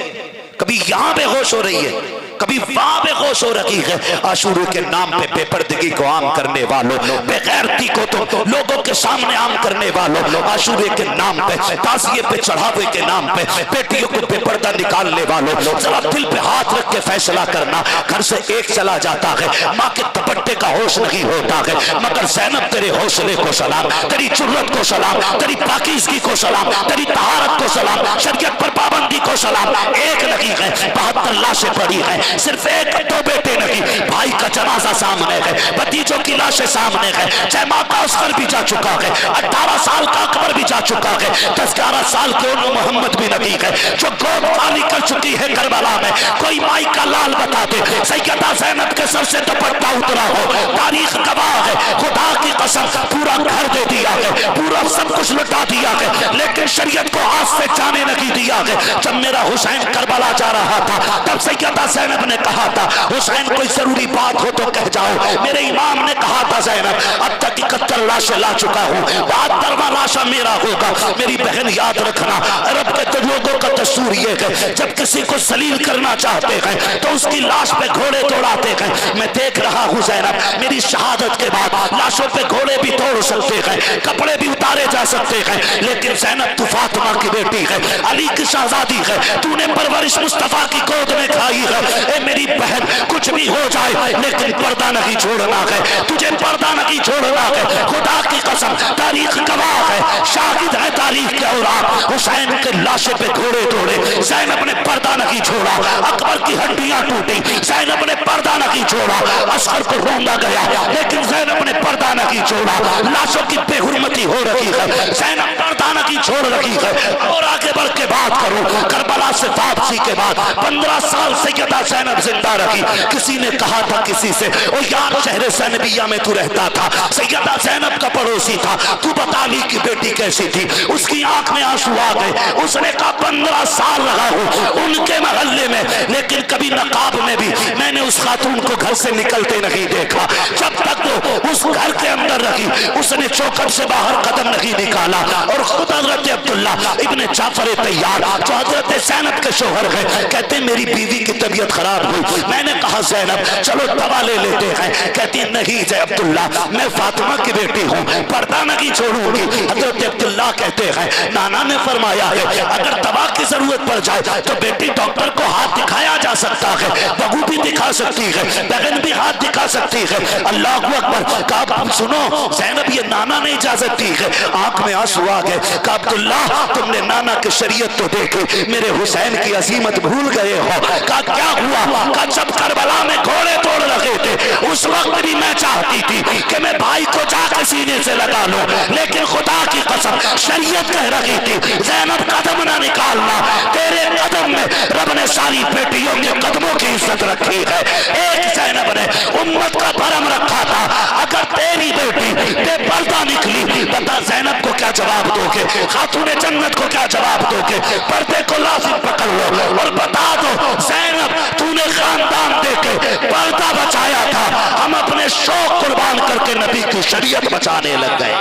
कभी यहां बेहोश हो रही है, कभी वहां बेहोश हो रही है। आशूरे के नाम पे बेपर्दगी को आम करने वालों, बेगैरती को तो लोगों के सामने आम करने वालों, आशूरे के नाम पे, ताज़िए पे चढ़ावे के नाम पे बेटियों को बेपर्दा निकालने वालों, जरा दिल पे हाथ रख के फैसला करना। घर से एक चला जाता है, माँ के दुपट्टे का होश नहीं होता है, मगर ज़ैनब तेरे हौसले को सलाम, तेरी जुर्रत को सलाम, तेरी पाकीज़गी को सलाम, तेरी तहारत को सलाम, शरीयत पर पाबंदी को सलाम। एक नहीं है, 72 लाशें पड़ी है, सिर्फ एक 2 बेटे नहीं, भाई का जनाजा सामने है, भतीजों की लाशें सामने है, चाहे माँ का अस्कर भी जा चुका है, 18 साल का अकबर भी जा चुका है, 10-11 साल के उन्होंने मोहम्मद भी नहीं है, जो गोद खाली कर चुकी है करबला में। कोई माई का लाल बता दे, सैयदा ज़ैनब के सर से दुपट्टा उतरा हो, तारीख गवाह है, खुदा की कसम पूरा घर दे दिया है, पूरा सब कुछ लुटा दिया है, लेकिन शरीयत को हाथ से जाने नहीं दिया है। जब मेरा हुसैन करबला जा रहा था, तब सैयदा ज़ैनब जैनब ने कहा था हुसैन कोई जरूरी बात हो तो कह जाओ। मेरे इमाम ने कहा था जैनब अब तक 71 लाशें ला चुका हूँ, 72वां लाशा मेरा होगा। मेरी बहन याद रखना, अरब के तो लोगों का दस्तूर ये है जब किसी को जलील करना चाहते हैं तो उसकी लाश पे घोड़े तोड़ाते हैं। मैं देख रहा हूँ जैनब, मेरी शहादत के बाद लाशों पे घोड़े भी तोड़ सकते हैं, कपड़े भी उतारे जा सकते हैं, लेकिन जैनब तू फातिमा की बेटी है, अली की शहजादी है, तूने परवरिश मुस्तफा की गोद में खाई है। ए मेरी बहन कुछ भी हो जाए लेकिन पर्दा नहीं छोड़ना है, तुझे पर्दा नहीं छोड़ना है। खुदा की कसम तारीख गवाह है, शाहिद है तारीख के और आप हुसैन के लाशे पे घोड़े तोड़े, जैनब ने पर्दा नहीं छोड़ा, अकबर की हड्डियां टूटी, जैनब ने पर्दा नहीं छोड़ा, असगर को रोंदा गया लेकिन जैनब ने पर्दा नहीं छोड़ा। लाशों की बेहुरमती हो रही है, जैनब पर्दा नहीं छोड़ रही है। और आगे बढ़ के बात करो, करबला से वापसी के बाद 15 साल सैयदा जैनब जिंदा रही। किसी ने कहा था किसी से, ओ यार शहर सैनबिया में तू रहता था, सैयदा जैनब का पड़ोसी था, तू बता अली की बेटी कैसी थी? उसकी आंख में आंसू आ गए। उसने कहा 15 साल रहा हूं उनके महल्ले में, लेकिन कभी नकाब में भी मैंने उस खातून को घर से निकलते नहीं देखा। जब तक वो उस घर के अंदर रही उसने चौखट से बाहर कदम नहीं निकाला। और खुद हजरत अब्दुल्ला इब्ने जाफर तैयार जो हजरत जैनब के शोहर है कहते मेरी बीवी की तबीयत खराब हुई, मैंने कहा जैनब चलो दवा ले लेते हैं। कहती नहीं जय अब्दुल्ला मैं फातिमा की बेटी हूँ, पर्दा नहीं छोड़ूंगी। हजरत अब्दुल्ला कहते हैं नाना ने फरमाया है अगर दवा की जरूरत पड़ जाए तो बेटी डॉक्टर को हाथ दिखाया जा सकता है, बहू भी दिखा सकती है, बहन भी हाथ दिखा सकती है। अल्लाह अकबर। कहा सुनो जैनब ये नाना ने इजाजत दी है। आंख में आंसू आ गए। कहा अब्दुल्ला तुमने नाना की शरीयत तो देखी, मेरे हुसैन की अजीमत भूल गए हो। कहा क्या हुआ? कहा जब करबला में घोड़े तोड़ रहे थे उस वक्त भी मैं चाहती थी कि मैं भाई को जाकर सीने से लगा लूं, लेकिन खुदा की कसम शरीयत कह रही थी जैनब कदम ना निकालना, तेरे कदम में रब ने सारी बेटियों के कदमों की इज्जत रखी है। एक जैनब ने उम्मत का भरम रखा था, अगर तेरी बेटी बेपर्दा निकली बता जैनब को क्या जवाब दोगे? खातूने जन्नत को क्या जवाब दोगे? पर्दे को लाजिम पकड़ लो और बता दो जैनब तूने खानदान देके पर्दा बचाया था, हम अपने शौक कुर्बान करके नबी की शरीयत बचाने लग गए।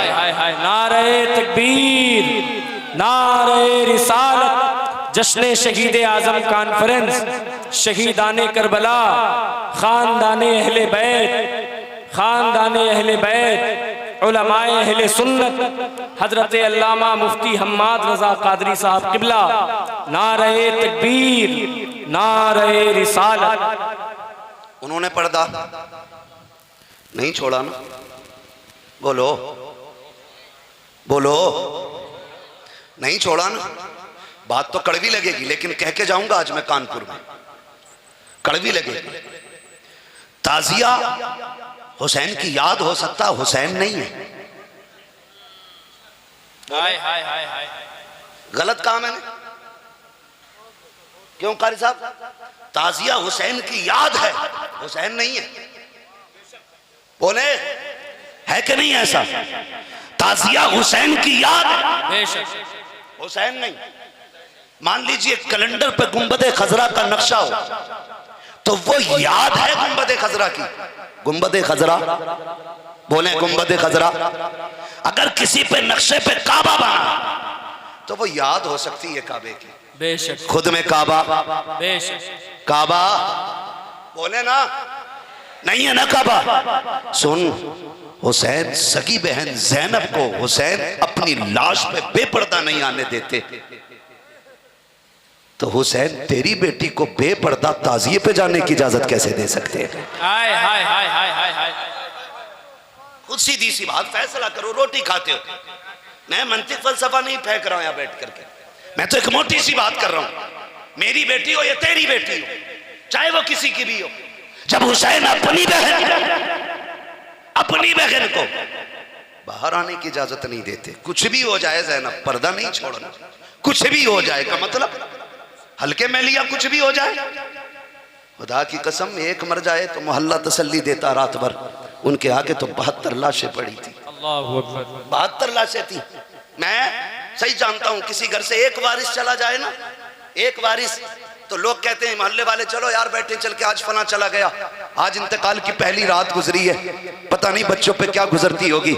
नारे तकबीर, नारे रिसालत, जश्न शहीद आजम कॉन्फ्रेंस, शहीदाने करबला, खानदाने अहले बैत, खानदाने अहले बैत, उलमाए अहले सुन्नत, हजरत अल्लामा मुफ्ती हम्माद रजा कादरी साहब किबला, नारे तकबीर, नारे रिसालत। उन्होंने पर्दा नहीं छोड़ा ना? बोलो बोलो, नहीं छोड़ा ना? बात तो कड़वी लगेगी लेकिन कह के जाऊंगा आज मैं कानपुर में, कड़वी लगेगी। ताजिया हुसैन की याद हो सकता हुसैन नहीं है। हाय हाय हाय हाय, गलत कहा मैंने? क्यों कारी साहब? ताजिया हुसैन की याद है, हुसैन नहीं है। बोले है कि नहीं ऐसा? ताजिया हुसैन की याद है, हुसैन नहीं। मान लीजिए कैलेंडर पे गुंबदे खजरा का नक्शा हो तो वो याद है गुंबदे खजरा की। गुंबदे खजरा, बोले गुंबदे खजरा। अगर किसी पे नक्शे पे काबा बना तो वो याद हो सकती है काबे की। बेशक खुद में काबा, बेशक काबा बोले ना, नहीं है ना काबा। सुन हुसैन सगी बहन जैनब को हुसैन अपनी लाश पे बेपर्दा नहीं आने देते, तो हुसैन तेरी बेटी को बेपर्दा ताजिए पे जाने की इजाजत कैसे दे सकते हैं? हाय हाय हाय हाय हाय हाय। खुद सीधी सी बात फैसला करो, रोटी खाते हो। मैं मंतिक फलसफा नहीं फेंक रहा हूं यहां बैठ करके, मैं तो एक मोटी सी बात कर रहा हूं। मेरी बेटी हो या तेरी बेटी हो, चाहे वो किसी की भी हो, जब हुसैन अपनी बहन को बाहर आने की इजाजत नहीं देते, कुछ भी हो जाए जैनब पर्दा नहीं छोड़ना, कुछ भी हो जाए का मतलब हल्के में लिया, कुछ भी हो जाए। खुदा की कसम एक मर जाए तो मोहल्ला तसल्ली देता रात भर, उनके आगे तो 72 लाशें पड़ी थी। अल्लाहू अकबर। 72 लाशें थी। मैं सही जानता हूं किसी घर से एक वारिस चला जाए ना, एक वारिस तो लोग कहते हैं मोहल्ले वाले, चलो यार बैठे चल के, आज फला चला गया, आज इंतकाल की पहली रात गुजरी है, पता नहीं बच्चों पे क्या गुजरती होगी,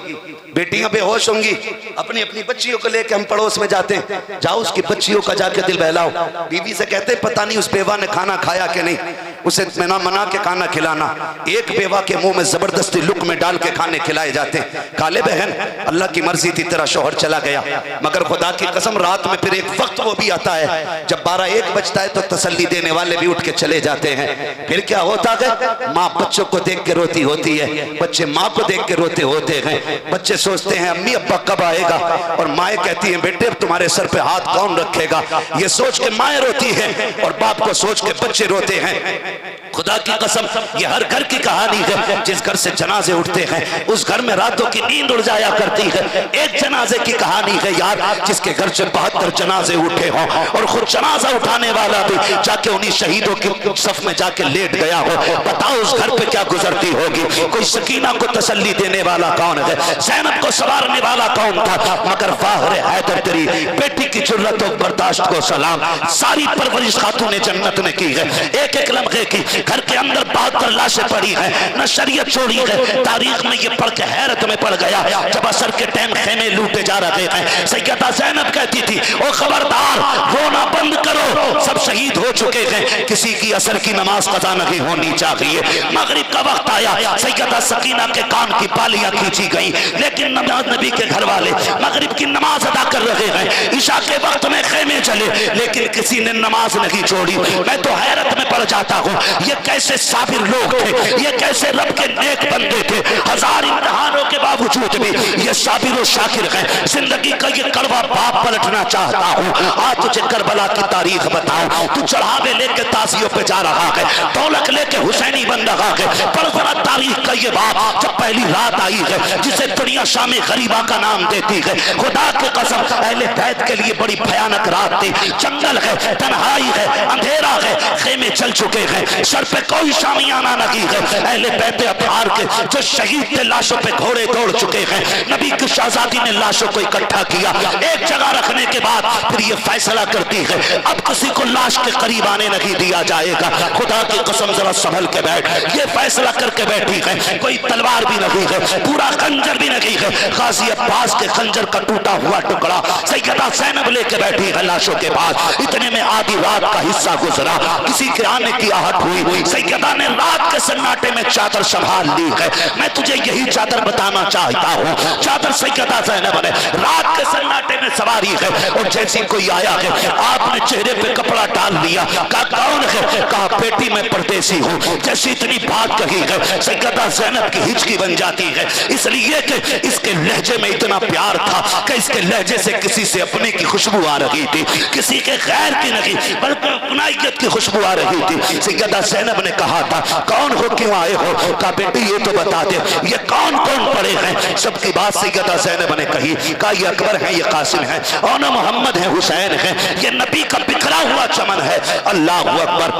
बेटियां बेहोश होंगी, अपनी अपनी बच्चियों को लेके हम पड़ोस में जाते हैं, जाओ उसकी बच्चियों का जाके दिल बहलाओ। बीवी से कहते हैं पता नहीं उस बेवा ने खाना खाया कि नहीं, उसे मना के खाना खिलाना। एक बेवा के मुंह में जबरदस्ती लुक में डाल के खाने खिलाए जाते हैं। काले बहन, अल्लाह की मर्जी थी तेरा शौहर चला गया, मगर खुदा की कसम रात में फिर एक वक्त वो भी आता है जब 12-1 बजता है तो तसल्ली देने वाले भी उठ के चले जाते हैं। फिर क्या होता है, माँ बच्चों को देख के रोती होती है, बच्चे माँ को देख के रोते होते हैं। बच्चे सोचते हैं अम्मी अब्बा कब आएगा, और माएँ कहती हैं बेटे अब तुम्हारे सर पे हाथ कौन रखेगा। ये सोच के माएँ रोती है और बाप को सोच के बच्चे रोते हैं। खुदा की कसम ये हर घर की कहानी है। जिस घर से जनाजे उठते हैं उस घर में रातों की नींद उड़ जाया करती है। एक जनाजे की कहानी है यार, जिसके घर से 72 जनाजे उठे हों और खुद जनाजा उठाने वाला भी जाके उन्हीं शहीदों की सफ में जाके लेट गया हो। बताओ उस घर पे क्या गुजरती होगी। कोई सकीना को तसल्ली देने वाला कौन है, ज़ैनब को संवारने वाला कौन था। मगर फाहरे हैदर तेरी बेटी की जुर्रत और बर्दाश्त को सलाम। सारी परवरिश खातून जन्नत ने की है। एक एक लम्हे की घर के अंदर 72 लाशें पड़ी है, न शरीयत छोड़ी है। तारीख में ये पढ़ के हैरत में पड़ गया, जब असर के टाइम खेमे लूटे जा रहे हैं, सैयदा ज़ैनब कहती थी ओ खबरदार रोना बंद करो, सब शहीद हो चुके हैं, किसी की असर की नमाज कज़ा नहीं होनी चाहिए। मगरिब का वक्त आया, सैयदा सकीना के कान की बालियां खींची गई, लेकिन नबी के घर वाले मगरिब की नमाज अदा कर रहे हैं। ईशा के वक्त में खेमे चले, लेकिन किसी ने नमाज नहीं छोड़ी। मैं तो हैरत में पड़ जाता हूँ, ये कैसे साबिर लोग थे, ये कैसे रब के नेक बंदे थे। 1000 इम्तिहानों के बावजूद भी ये साबिर और शाकिर हैं। जिंदगी का ये कड़वा बाप पलटना चाहता हूँ। आज तुझे करबला की तारीख बताऊं, तू चढ़ावे लेके ताजियों पे जा रहा है, दौलत लेके हुसैनी बन रहा है। पर जरा तारीख का ये बाप जब पहली रात आई है, जिसे दुनिया शाम गरीबा का नाम देती है, खुदा की कसम अहले बैत के लिए बड़ी भयानक रात थी। जंगल है, तन्हाई है, अंधेरा है, खेमे चल चुके हैं, सर पे कोई शामियाना नहीं है। अहले बैत अतहार के जो शहीद थे लाशों पे घोड़े दौड़ चुके हैं। नबी की शहजादी ने लाशों को इकट्ठा किया, एक जगह रखने के बाद फिर ये फैसला करती है अब किसी को लाश के करीब आने नहीं दिया जाएगा। खुदा की कसम जरा संभल के बैठ, ये फैसला करके बैठी है। कोई तलवार भी नहीं है, पूरा खंजर भी नहीं है, गाजी अब्बास के खंजर का टूटा हुआ टुकड़ा सैयदा ज़ैनब लेके बैठी है लाशों के पास। इतने में आधी रात का हिस्सा गुजरा, किसी के आने की आहट हुई। सैयदा ने रात के सन्नाटे में चादर संभाल ली है। मैं तुझे यही चादर बताना चाहता हूँ। चादर सैयदा ज़ैनब ने रात के सन्नाटे में सवारी है, और जैसे कोई आया है आपने चेहरे पे कपड़ा डाल लिया। कहा कौन है, कहा बेटी मैं परदेसी हूँ। जैसी इतनी बात कही है, सैयदा ज़ैनब की हिचकी बन जाती है, इसलिए कि इसके लहजे में इतना प्यार था कि इसके लहजे से किसी से अपने की खुशबू आ रही थी, किसी के गैर की नहीं बल्कि अपनाइयत की खुशबू आ रही थी। सैयदा ज़ैनब ने कहा था कौन हो, क्यों आए हो। कहा बेटी ये तो बता दे ये कौन कौन पड़े हैं। सबकी बात सैयदा ज़ैनब ने कही। कहा ये अकबर है, ये कासिम है, और न मोहम्मद है, हुसैन है, ये नबी का बिखरा हुआ चमन है। अल्लाह अकबर।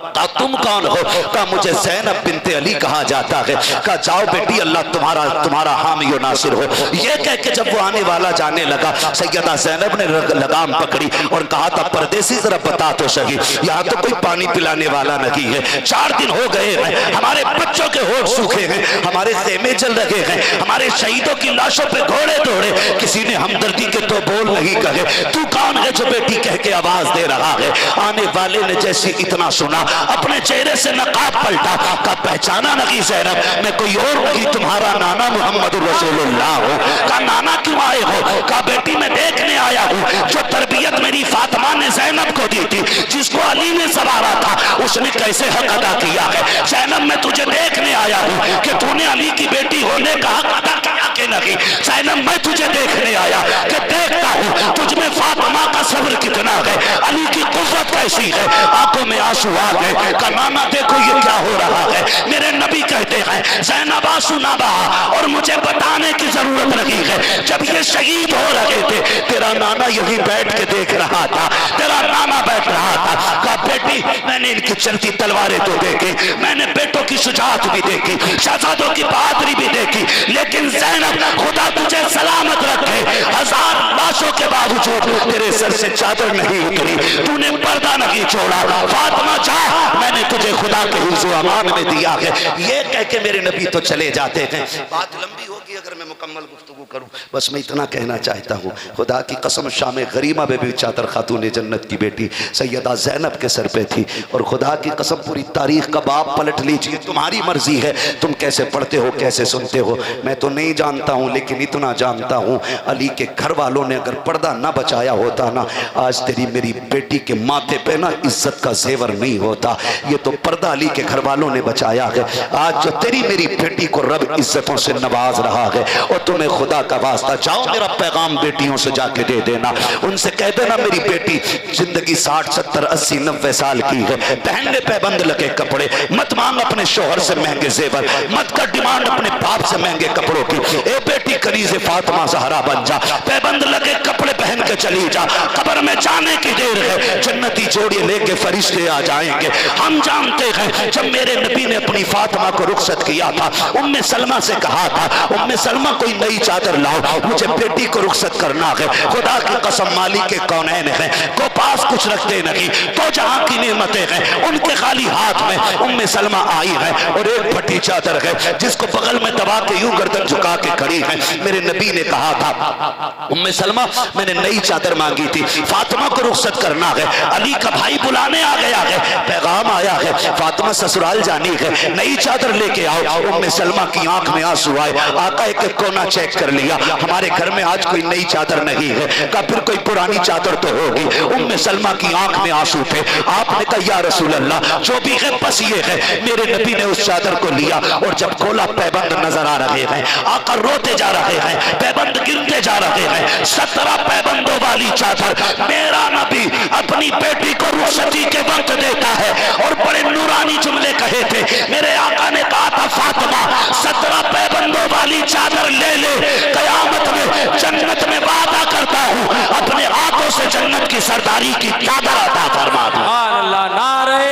कहा तुम कौन हो। कहा मुझे ज़ैनब बिनते अली कहा जाता है। कहा जाओ बेटी अल्लाह तुम्हारा हामी और नासिर हो। ये कह के जब वो आने वाला जाने लगा, सैयदा ज़ैनब ने लगाम पकड़ी और कहा था परदेसी जरा बता तो सही, यहाँ तो कोई पानी पिलाने वाला नहीं है। 4 दिन हो गए हैं, हमारे बच्चों के होठ सूखे हैं, हमारे खेमे चल रहे हैं, हमारे शहीदों की लाशों पे घोड़े दौड़े, किसी ने हमदर्दी के तो बोल नहीं कहे। तू कौन है जो बेटी कह के आवाज दे रहा है। आने वाले ने जैसे इतना सुना अपने चेहरे से नकाब पलटा। का पहचाना नहीं ज़ैनब, मैं कोई और नहीं तुम्हारा नाना मोहम्मद रसूलुल्लाह हो। का नाना क्यों आए हो। का बेटी मैं देखने आया हूँ जो तरबियत मेरी फातिमा ने ज़ैनब को दी थी, जिसको अली ने सवारा था, उसने कैसे हक अदा किया है। ज़ैनब मैं तुझे देखने आया हूँ कि तूने अली की बेटी होने का हक अदा किया कि नहीं। ज़ैनब मैं तुझे देखने आया कि देखता हूँ तुझमें फातिमा का सब्र कितना है, अली की कुव्वत कैसी है। आंखों में आंसू आ गए। का नाना देखो ये क्या हो रहा है। मेरे नबी कहते हैं ज़ैनब आंसू ना बहा, और मुझे बताने की जरूरत नहीं है। जब ये शहीद हो रहे थे तेरा नाना यही बैठ के देख रहा था, तेरा नाना बैठ रहा था। का बेटी मैंने इनकी चलती तलवारें तो देखी, मैंने बेटों की शुजाअत भी देखी, शहजादों की बहादुरी भी देखी, लेकिन ज़ैनब खुदा तुझे सलामत रखे, 1000 लाशों के बावजूद तेरे सर से चादर नहीं उतरी, तूने पर्दा नहीं छोड़ा, फातिमा जा, मैंने तुझे खुदा के हिफ्ज़ अमान में दिया है। ये कह के मेरे नबी तो चले जाते हैं। बात लंबी होगी अगर मैं मुकम्मल गुफ्तगू करूं, बस मैं इतना कहना चाहता हूं, खुदा की कसम शाम गरीमा में भी चादर खातून जन्नत की बेटी सैयदा ज़ैनब के सर पे थी। और खुदा की कसम पूरी तारीख का बाप पलट लीजिए, तुम्हारी मर्जी है, तुम कैसे पढ़ते हो कैसे सुनते हो, मैं तो नहीं जानता हूं, लेकिन इतना जानता हूं अली के घर वालों ने अगर पर्दा ना बचाया होता ना, आज तेरी मेरी बेटी के माथे पे ना इज्जत का जेवर नहीं होता। ये तो पर्दा अली के घर वालों ने बचाया है। आज जो तेरी मेरी बेटी को रब इज्जतों से नवाज रहा है, और तुम्हें खुदा का वास्ता जाओ मेरा पैगाम बेटियों से जाके दे देना, उनसे कह देना मेरी बेटी जिंदगी 60 70 80 90 साल की है, पहनने पैबंद लगे कपड़े मत मांग अपने शोहर से महंगे जेवर, मत कर डिमांड अपने बाप से महंगे कपड़ों की। ए बेटी कनीज़े फातिमा ज़हरा बन जा, पैबंद लगे कपड़े पहन के चली जा, कब्र में जाने की देर है, जन्नती जोड़ी लेके फरिश्ते आ जाएंगे। हम जानते हैं जब मेरे नबी ने अपनी फातिमा को रुखसत किया था, उम्मे सलमा से कहा था, उम्मे सलमा कोई नई चादर लाओ, मुझे बेटी को रुखसत करना है। खुदा की कसम मालिक के कौनैन है, को पास कुछ रखते नहीं, तो जहां की नेमतें हैं उनके खाली हाथ में उम्मे सलमा आई है, और एक फटी चादर है जिसको बगल में दबा के यूं गर्दन झुका के खड़ी है। मेरे नबी ने कहा था उम्मे सलमा मैंने नई चादर मांगी थी, फातिमा को रुखसत करना है, अली का भाई बुलाने आ गया है, पैगाम आया है, फातिमा ससुराल जानी है, नई चादर लेके आओ। उम्मे सलमा की आंख में आंसू आए, आका एक कोना चेक कर लिया, हमारे घर में आज कोई नई चादर नहीं है, का फिर कोई पुरानी चादर तो होगी। उम्मे सलमा की आंख में आंसू थे, आपने कहा या रसूल अल्लाह जो भी है बस ये है। मेरे नबी ने उस चादर को लिया, और जब खोला पैबंद नजर आ रहे हैं, आका रोते जा रहे हैं, पैबंद गिरते जा रहे हैं, 17 पैबंदों वाली चादर मेरा नबी अपनी बेटी को रुखसती के वक्त देता है। और बड़े नूरानी जुमले कहे थे, मेरे आका ने कहा था फातिमा 17 पैबंदों वाली चादर ले ले, कयामत में जन्नत में वादा करता हूँ अपने हाथों से जन्नत की सरदारी की चादर अता फरमा दूं। अल्लाह, नारे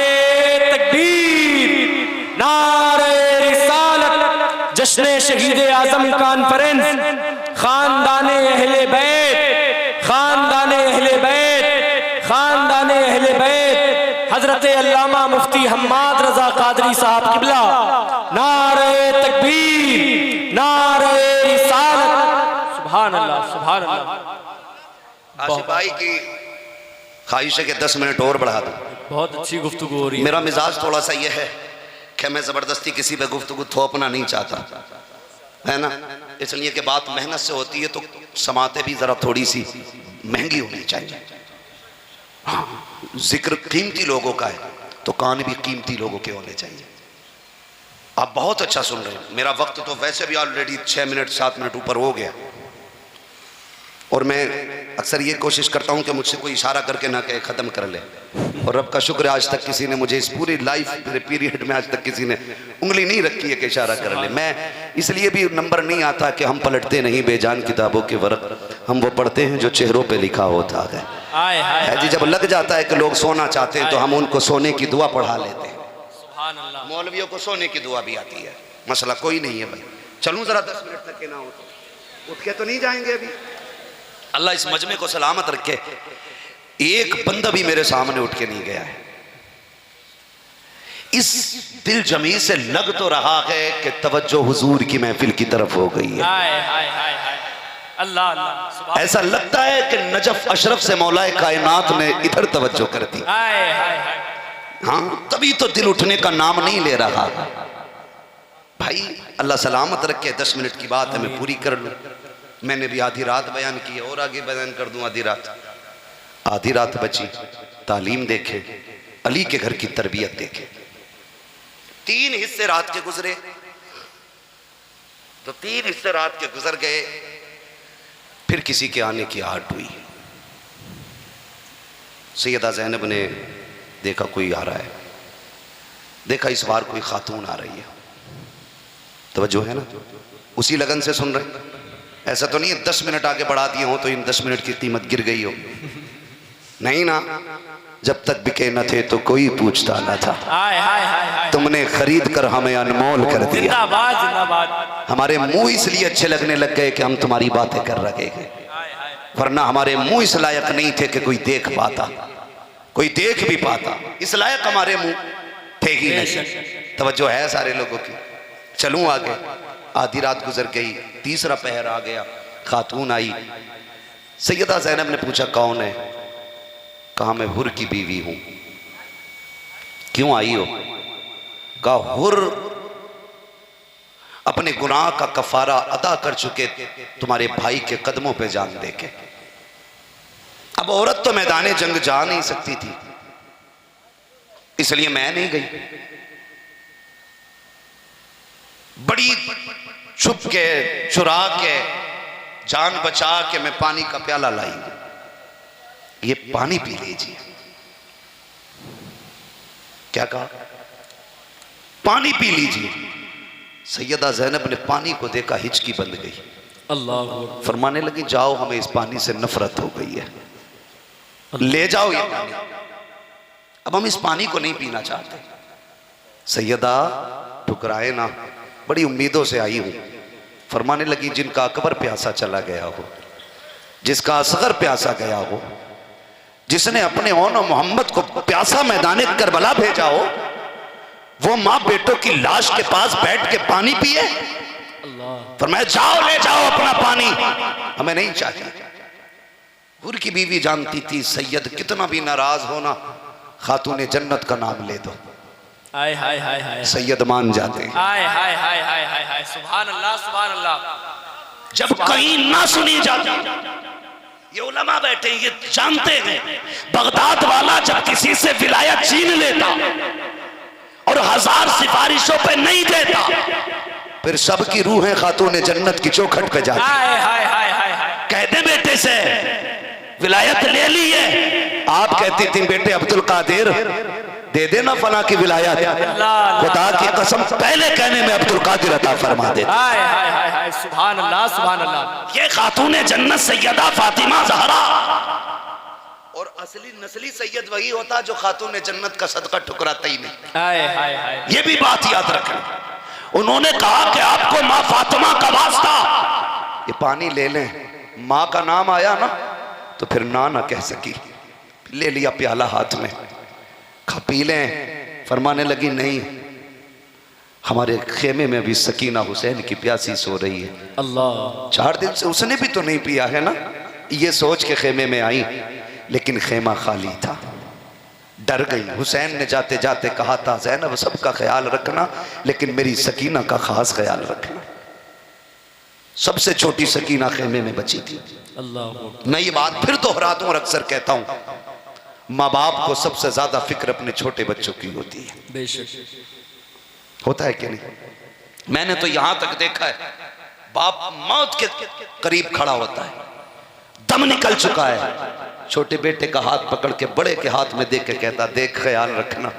तकबीर, नारे रिसालत, जश्न शहीद आजम कॉन्फ्रेंस, खानदाने अहले बैत, खानदाने अहले बैत, खानदाने अहले बैत, हजरत अल्लामा मुफ्ती हम्माद रजा कादरी साहब किबला, नारे तकबीर, नारे रिसालत, सुभान अल्लाह, सुभान अल्लाह। आसिफ भाई की ख्वाहिश है कि 10 मिनट और बढ़ा दूं। बहुत अच्छी गुफ्तगू हो रही है। मेरा मिजाज थोड़ा सा ये है कि मैं जबरदस्ती किसी पे गुफ्तगू थोपना नहीं चाहता, है ना, इसलिए कि बात मेहनत से होती है तो समाते भी जरा थोड़ी सी महंगी होनी चाहिए। हाँ, जिक्र कीमती लोगों का है तो कान भी कीमती लोगों के होने चाहिए। आप बहुत अच्छा सुन रहे हैं, मेरा वक्त तो वैसे भी ऑलरेडी 6 मिनट 7 मिनट ऊपर हो गया, और मैं अक्सर ये कोशिश करता हूँ कि मुझसे कोई इशारा करके ना कहे ख़त्म कर ले, और रब का शुक्र है आज तक किसी ने मुझे इस पूरी लाइफ मेरे पीरियड में आज तक किसी ने उंगली नहीं रखी है कि इशारा कर ले। मैं इसलिए भी नंबर नहीं आता कि हम पलटते नहीं बेजान किताबों के वर्क, हम वो पढ़ते हैं जो चेहरों पे लिखा होता है जी। जब लग जाता है कि लोग सोना चाहते हैं तो हम उनको सोने की दुआ पढ़ा लेते हैं। मौलवियों को सोने की दुआ भी आती है, मसला कोई नहीं है भाई। चलूँ ज़रा 10 मिनट तक के ना हो तो उठ के तो नहीं जाएंगे अभी। अल्लाह इस मजमे को सलामत रखे, एक बंदा भी मेरे सामने उठ के नहीं गया है। इस दिल जमी से लग तो रहा है कि तवज्जो हुजूर की महफिल की तरफ हो गई है। अल्लाह अल्लाह, ऐसा लगता है कि नजफ अशरफ से मौलाए कायनात ने इधर तवज्जो कर दी। हाँ, तभी तो दिल उठने का नाम नहीं ले रहा भाई। अल्लाह सलामत रखे, 10 मिनट की बात है, मैं पूरी कर लूँ। मैंने भी आधी रात बयान की, और आगे बयान कर दूं। आधी रात बची, तालीम देखे, अली के घर की तरबियत देखे। 3 हिस्से रात के गुजरे, तो 3 हिस्से रात के गुजर गए, फिर किसी के आने की आहट हुई। सैयदा ज़ैनब ने देखा कोई आ रहा है, देखा इस बार कोई खातून आ रही है। तवज्जो है ना, उसी लगन से सुन रहे। ऐसा तो नहीं है 10 मिनट आगे बढ़ा दिए हो तो इन 10 मिनट की कीमत गिर गई हो, नहीं ना। जब तक बिके न थे तो कोई पूछता न था, तुमने खरीद कर हमें अनमोल कर दिया। जिंदाबाद जिंदाबाद। हमारे मुंह इसलिए अच्छे लगने लग गए कि हम तुम्हारी बातें कर रहे हैं। वरना हमारे मुंह इस लायक नहीं थे कि कोई देख पाता, कोई देख भी पाता, इस लायक हमारे मुंह थे ही नहीं। तवज्जो है सारे लोगों की। चलूं आगे। आधी रात गुजर गई, तीसरा पहर आ गया, खातून आई। सैयदा ज़ैनब ने पूछा कौन है? कहा मैं हुर की बीवी हूं। क्यों आई हो? कहा हुर अपने गुनाह का कफारा अदा कर चुके तुम्हारे भाई के कदमों पे जान दे के। अब औरत तो मैदाने जंग जा नहीं सकती थी, इसलिए मैं नहीं गई। बड़ी छुप के, चुरा के, जान बचा के मैं पानी का प्याला लाई, ये पानी पी लीजिए। क्या कहा? पानी पी लीजिए। सैयदा ज़ैनब ने पानी को देखा, हिचकी बंद गई। अल्लाह। फरमाने लगी जाओ, हमें इस पानी से नफरत हो गई है, ले जाओ ये पानी, अब हम इस पानी को नहीं पीना चाहते। सैयदा ठुकराए ना, बड़ी उम्मीदों से आई हूं। फरमाने लगी जिनका अकबर प्यासा चला गया हो, जिसका असगर प्यासा गया हो, जिसने अपने औनो मोहम्मद को प्यासा मैदाने करबला भेजा हो, वो माँ बेटों की लाश के पास बैठ के पानी पिए। फरमाया जाओ ले जाओ अपना पानी, हमें नहीं चाहिए। हुर की बीवी जानती थी सैयद कितना भी नाराज होना, खातून जन्नत का नाम ले दो, हाय हाय हाय हाय, सैयद मान जाते। हाय हाय हाय हाय हाय हाय, सुभान अल्लाह सुभान अल्लाह। जब कहीं ना सुनी जाती, ये उलमा बैठे ये जानते हैं, बगदाद वाला जब किसी से विलायत छीन लेता और 1000 सिफारिशों पे नहीं देता, फिर सबकी रूहें खातून जन्नत की चौखट पे जाती। हाय हाय हाय हाय हाय, कहते बेटे से विलायत ले ली है, आप कहती थी बेटे अब्दुल कादिर दे देना फला की विलायत, खुदा की कसम पहले कहने में अब्दुल कादिर अता फरमा दे। हाय हाय हाय हाय, सुभान अल्लाह सुभान अल्लाह। ये खातून जन्नत सैयदा फातिमा ज़हरा, और असली नस्ली सैयद वही होता जो खातून जन्नत का सदका ठुकराता ही नहीं। हाय हाय हाय, ये भी बात याद रखें। उन्होंने कहा कि आपको माँ फातिमा का वास्ता, ये पानी ले लें। माँ का नाम आया ना तो फिर ना कह सकी, ले लिया प्याला हाथ में, खा पी लें। फरमाने लगी नहीं, हमारे खेमे में अभी सकीना हुसैन की प्यासी सो रही है। अल्लाह। 4 दिन से उसने भी तो नहीं पिया है ना, ये सोच के खेमे में आई, लेकिन खेमा खाली था। डर गई। हुसैन ने जाते जाते कहा था ज़ैनब सबका ख्याल रखना, लेकिन मेरी सकीना का खास ख्याल रखना। सबसे छोटी सकीना खेमे में बची थी। अल्लाह। मैं ये बात फिर दोहराता हूं और अक्सर कहता हूं, माँ बाप को सबसे ज्यादा फिक्र अपने छोटे बच्चों की होती है। बेशक होता है कि नहीं? मैंने तो यहां तक देखा है, बाप मौत के करीब खड़ा होता है, दम निकल चुका है, छोटे बेटे का हाथ पकड़ के बड़े के हाथ में दे के कहता देख ख्याल रखना,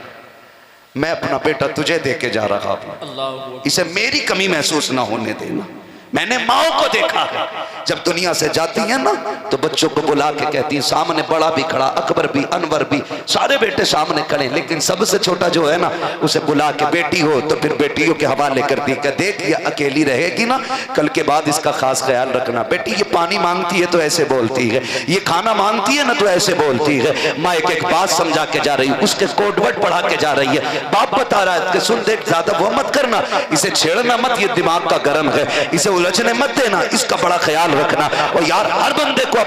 मैं अपना बेटा तुझे दे के जा रहा हूं, अल्लाह। इसे मेरी कमी महसूस ना होने देना। मैंने माओ को देखा है, जब दुनिया से जाती है ना तो बच्चों को बुला के कहती हैं, सामने बड़ा भी खड़ा, अकबर भी, अनवर भी, सारे बेटे सामने खड़े, लेकिन सबसे छोटा जो है ना उसे बुला के बेटी हो तो फिर बेटियों के हवाले कर दी कि देख ये अकेली रहेगी ना, कल के बाद इसका खास ख्याल रखना। बेटी ये पानी मांगती है तो ऐसे बोलती है, ये खाना मांगती है ना तो ऐसे बोलती है। माँ एक एक बात समझा के जा रही है, उसके कोडवर्ड पढ़ा के जा रही है। बाप बता रहा है कि सुन देख ज्यादा वो मत करना, इसे छेड़ना मत, ये दिमाग का गर्म है, इसे उलझने मत देना, इसका बड़ा ख्याल रखना। और यार हर बंदे को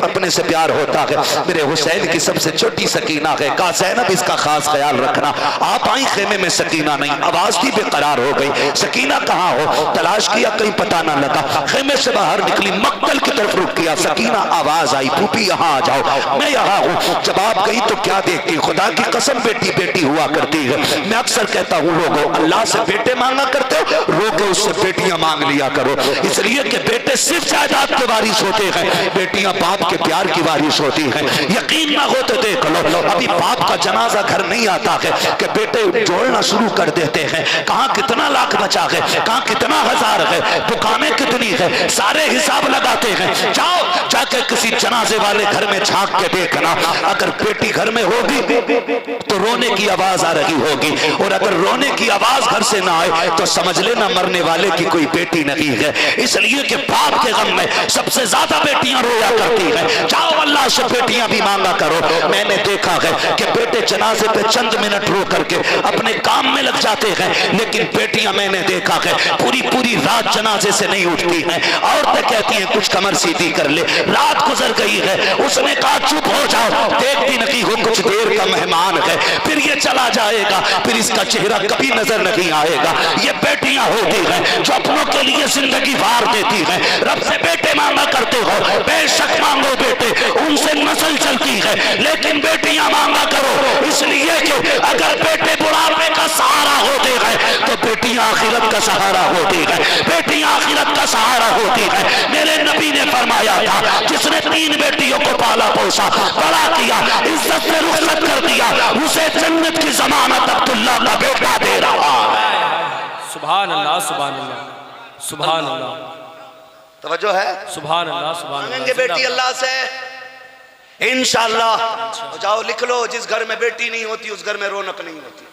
अपने से प्यार होता है। मेरे हुसैन की सबसे छोटी सकीना है, कहा ज़ैनब इसका खास ख्याल रखना। आप आई खेमे में, सकीना नहीं, आवाज थी बेकरार हो गई। सकीना कहाँ हो, तलाश किया कहीं पता ना लगा, खेमे से बाहर निकली, मक्तल की तरफ रुक किया, सकीना आवाज आई फूफी यहाँ आ जाओ, मैं यहाँ हूँ। जब आप गई तो क्या देखती, खुदा की कसम बेटी बेटी हुआ करती है। मैं अक्सर कहता हूँ लोगों अल्लाह से बेटे मांगा करते हो, रोके उससे बेटियां मांग लिया करो, इसलिए कि बेटे सिर्फ जायदाद के वारिस होते हैं, बेटियां बाप के प्यार की वारिस होती हैं। यकीन ना हो तो देख लो, अभी बाप का जनाजा घर नहीं आता है कि बेटे जोड़ना शुरू कर देते हैं, कहाँ कितना लाख बचा है, कहाँ कितना हजार है, दुकानें कितनी है, सारे हिसाब लगाते हैं। जाओ जाके किसी जनाजे वाले घर में झांक के देखना, अगर बेटी घर में होगी तो रोने की आवाज आ रही होगी, और अगर रोने की आवाज घर से ना आए तो समझ लेना मरने वाले की कोई बेटी नहीं है। है, इसलिए कि बाप के गम में सबसे ज्यादा बेटियां रोया करती हैं। जाओ अल्लाह से बेटियां भी मांगा करो। मैंने देखा है कि बेटे जनाजे पे चंद मिनट रो करके अपने काम में लग जाते हैं, लेकिन बेटियां मैंने देखा है पूरी पूरी रात जनाजे से नहीं उठती हैं। औरतें कहती हैं कुछ कमर सीधी कर ले, रात गुजर गई है, उसने कहा चुप हो जाओ, देखती नहीं हो कुछ देर का मेहमान है, फिर ये चला जाएगा, फिर इसका चेहरा कभी नजर नहीं आएगा। ये बेटियां होती हैं जो अपनों के लिए जिंदगी वार देती हैं। रब से बेटे मांगा करते हो, बेशक मांगो बेटे, उनसे नस्ल चलती है, लेकिन बेटियां मांगा करो, इसलिए कि अगर बेटे बुढ़ापे का सहारा होते हैं तो बेटियां आखिरत का सहारा होती है, बेटियां आखिरत का सहारा होती है। मेरे नबी ने फरमाया था जिसने 3 बेटियों को पाला पोसा बड़ा किया, इज्जत से रुखसत कर दिया, उसे जन्नत की जमानत अब्दुल्ला का बेटा दे रहा है। सुभान अल्लाह, सुभान अल्लाह, सुभान अल्लाह। तवज्जो है? सुभान अल्लाह, सुभान अल्लाह। मांगेंगे बेटी अल्लाह से इंशाअल्लाह। जाओ लिख लो, जिस घर में बेटी नहीं होती उस घर में रौनक नहीं होती।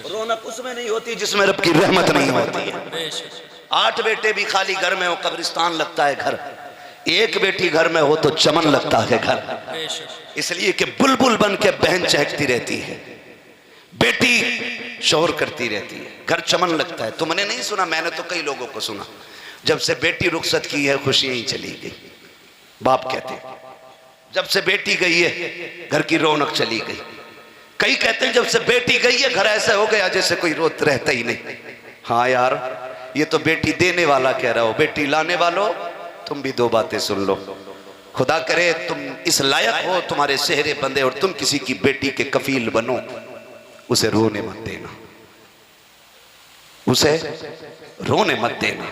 रौनक उसमें नहीं होती जिसमें रब की रहमत नहीं होती है। 8 बेटे भी खाली घर में हो कब्रिस्तान लगता है घर, एक बेटी घर में हो तो चमन लगता है घर। इसलिए कि बुलबुल बन के बहन चहकती रहती है, बेटी शोर करती रहती है, घर चमन लगता है। तुमने नहीं सुना, मैंने तो कई लोगों को सुना, जब से बेटी रुखसत की है खुशियां ही चली गई। बाप कहते जब से बेटी गई है घर की रौनक चली गई। कई कहते हैं जब से बेटी गई है घर ऐसा हो गया जैसे कोई रोत रहता ही नहीं। हाँ यार, ये तो बेटी देने वाला कह रहा हो, बेटी लाने वालों तुम भी 2 बातें सुन लो। खुदा करे तुम इस लायक हो, तुम्हारे सेहरे बंदे, और तुम किसी की बेटी के कफील बनो, उसे रोने मत देना, उसे रोने मत देना,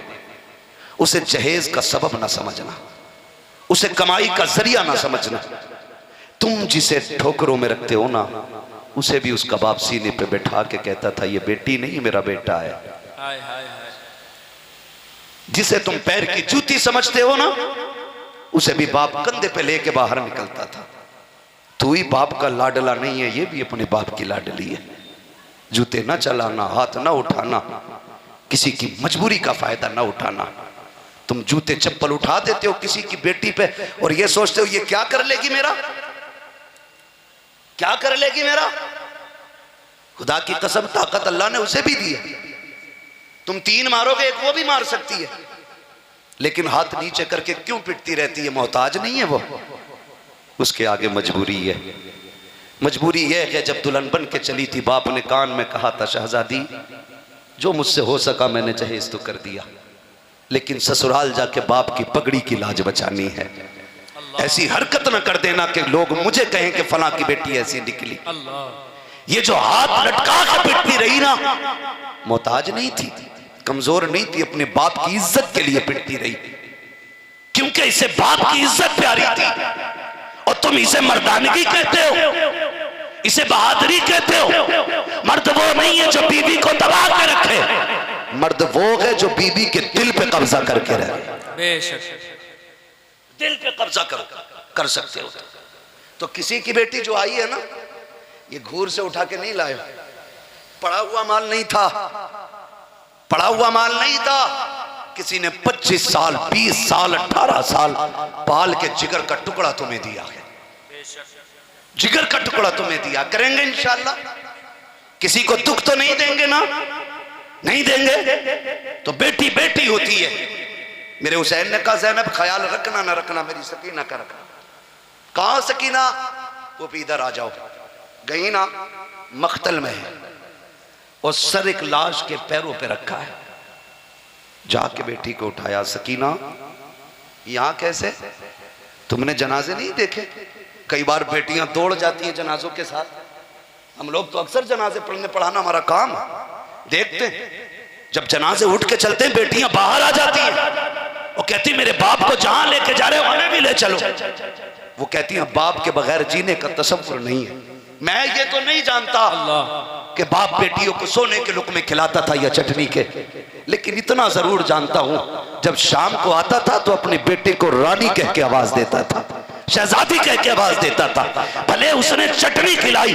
उसे जहेज का सबब ना समझना, उसे कमाई का जरिया ना समझना। तुम जिसे ठोकरों में रखते हो ना, उसे भी उसका बाप सीने पे बैठा के कहता था ये बेटी नहीं मेरा बेटा है। हाय हाय हाय। जिसे तुम पैर की जूती समझते हो ना, उसे भी बाप कंधे पे लेके बाहर निकलता था। तू ही बाप का लाडला नहीं है, ये भी अपने बाप की लाडली है। जूते ना चलाना, हाथ ना उठाना, किसी की मजबूरी का फायदा ना उठाना। तुम जूते चप्पल उठा देते हो किसी की बेटी पे और ये सोचते हो ये क्या कर लेगी मेरा, क्या कर लेगी मेरा। खुदा की कसम ताकत अल्लाह ने उसे भी दी है। तुम 3 मारोगे, एक वो भी मार सकती है, लेकिन हाथ नीचे करके क्यों पिटती रहती है? मोहताज नहीं है वो, उसके आगे मजबूरी है। मजबूरी यह है जब दुल्हन बन के चली थी, बाप ने कान में कहा था शहजादी जो मुझसे हो सका मैंने जहेज तो कर दिया, लेकिन ससुराल जाके बाप की पगड़ी की लाज बचानी है। ऐसी हरकत न कर देना कि लोग मुझे कहें कि फलां की बेटी ऐसी निकली। ये जो हाथ लटका के पिटती रही ना, मोहताज नहीं थी, कमजोर नहीं थी, अपने बाप की इज्जत के लिए पिटती रही, क्योंकि इसे बाप की इज्जत प्यारी थी। और तुम इसे मर्दानगी कहते हो, इसे बहादुरी कहते हो। मर्द वो नहीं है जो बीवी को दबा के रखे, मर्द वो है जो बीवी के दिल पे कब्जा करके रहे। बेशक दिल पे कब्जा कर सकते हो। तो किसी की बेटी जो आई है ना, ये घूर से उठा के नहीं लाए, पड़ा हुआ माल नहीं था, पड़ा हुआ माल नहीं था। किसी ने 25 साल 20 साल 18 साल पाल के जिगर का टुकड़ा तुम्हें दिया है, जिगर का टुकड़ा तुम्हें दिया। करेंगे इंशाल्लाह, किसी को दुख तो नहीं देंगे ना, नहीं देंगे। तो बेटी बेटी होती है। मेरे हुसैन ने कहा ज़ैनब ख्याल रखना ना रखना मेरी सकीना का रखना। कहाँ सकीना? वो भी इधर आ जाओ। गई ना, मख्तल में है और सर एक लाश के पैरों पे रखा है। जाके बेटी को उठाया, सकीना यहां कैसे? तुमने जनाजे नहीं देखे? कई बार बेटियां दौड़ जाती हैं जनाजों के साथ। हम लोग तो अक्सर जनाजे पढ़ने पढ़ाना हमारा काम, देखते हैं जब जनाजे उठ के चलते हैं बेटियां बाहर आ जाती हैं। वो कहती मेरे बाप को जहां लेके जा रहे हो हमें भी ले चलो। वो कहती हैं बाप के बगैर जीने का तसव्वुर नहीं है। मैं ये तो नहीं जानता कि बाप बेटियों को सोने के लुक़मे खिलाता था या चटनी के, लेकिन इतना जरूर जानता हूं जब शाम को आता था तो अपने बेटे को रानी कह के आवाज देता था। शहजादी कह के आवाज देता था। भले उसने चटनी खिलाई,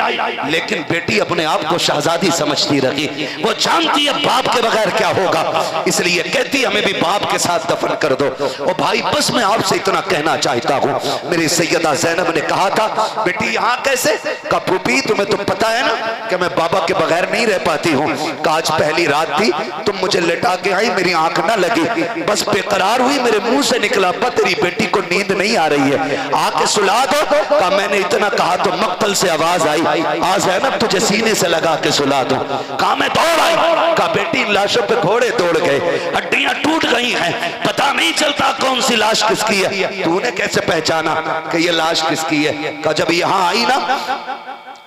लेकिन बेटी अपने आप को शहजादी समझती रही। वो जानती है बाप के बगैर क्या होगा, इसलिए कहती हमें भी बाप के साथ दफन कर दो। और भाई बस मैं आपसे इतना कहना चाहता हूँ, मेरी सैयदा ज़ैनब ने कहा था बेटी यहाँ कैसे? कहा फूफी तुम्हें तो पता है ना कि मैं बाबा के बगैर नहीं रह पाती हूँ। कहा आज पहली रात थी, तुम मुझे लेटा के आई, मेरी आंख ना लगी, बस बेकरार हुई, मेरे मुंह से निकला तेरी बेटी को नींद नहीं आ रही है, आके सुला दो। कहा मैंने इतना कहा तो मक्तल से आवाज आई, आज है ना तुझे सीने से लगा के सुला दो। कहा मैं दौड़ आई। कहा बेटी इन लाशों पे घोड़े दौड़ गए, हड्डियां टूट गई हैं, पता नहीं चलता कौन सी लाश किसकी है। तूने कैसे पहचाना कि ये लाश किसकी है? कहा जब यहाँ आई ना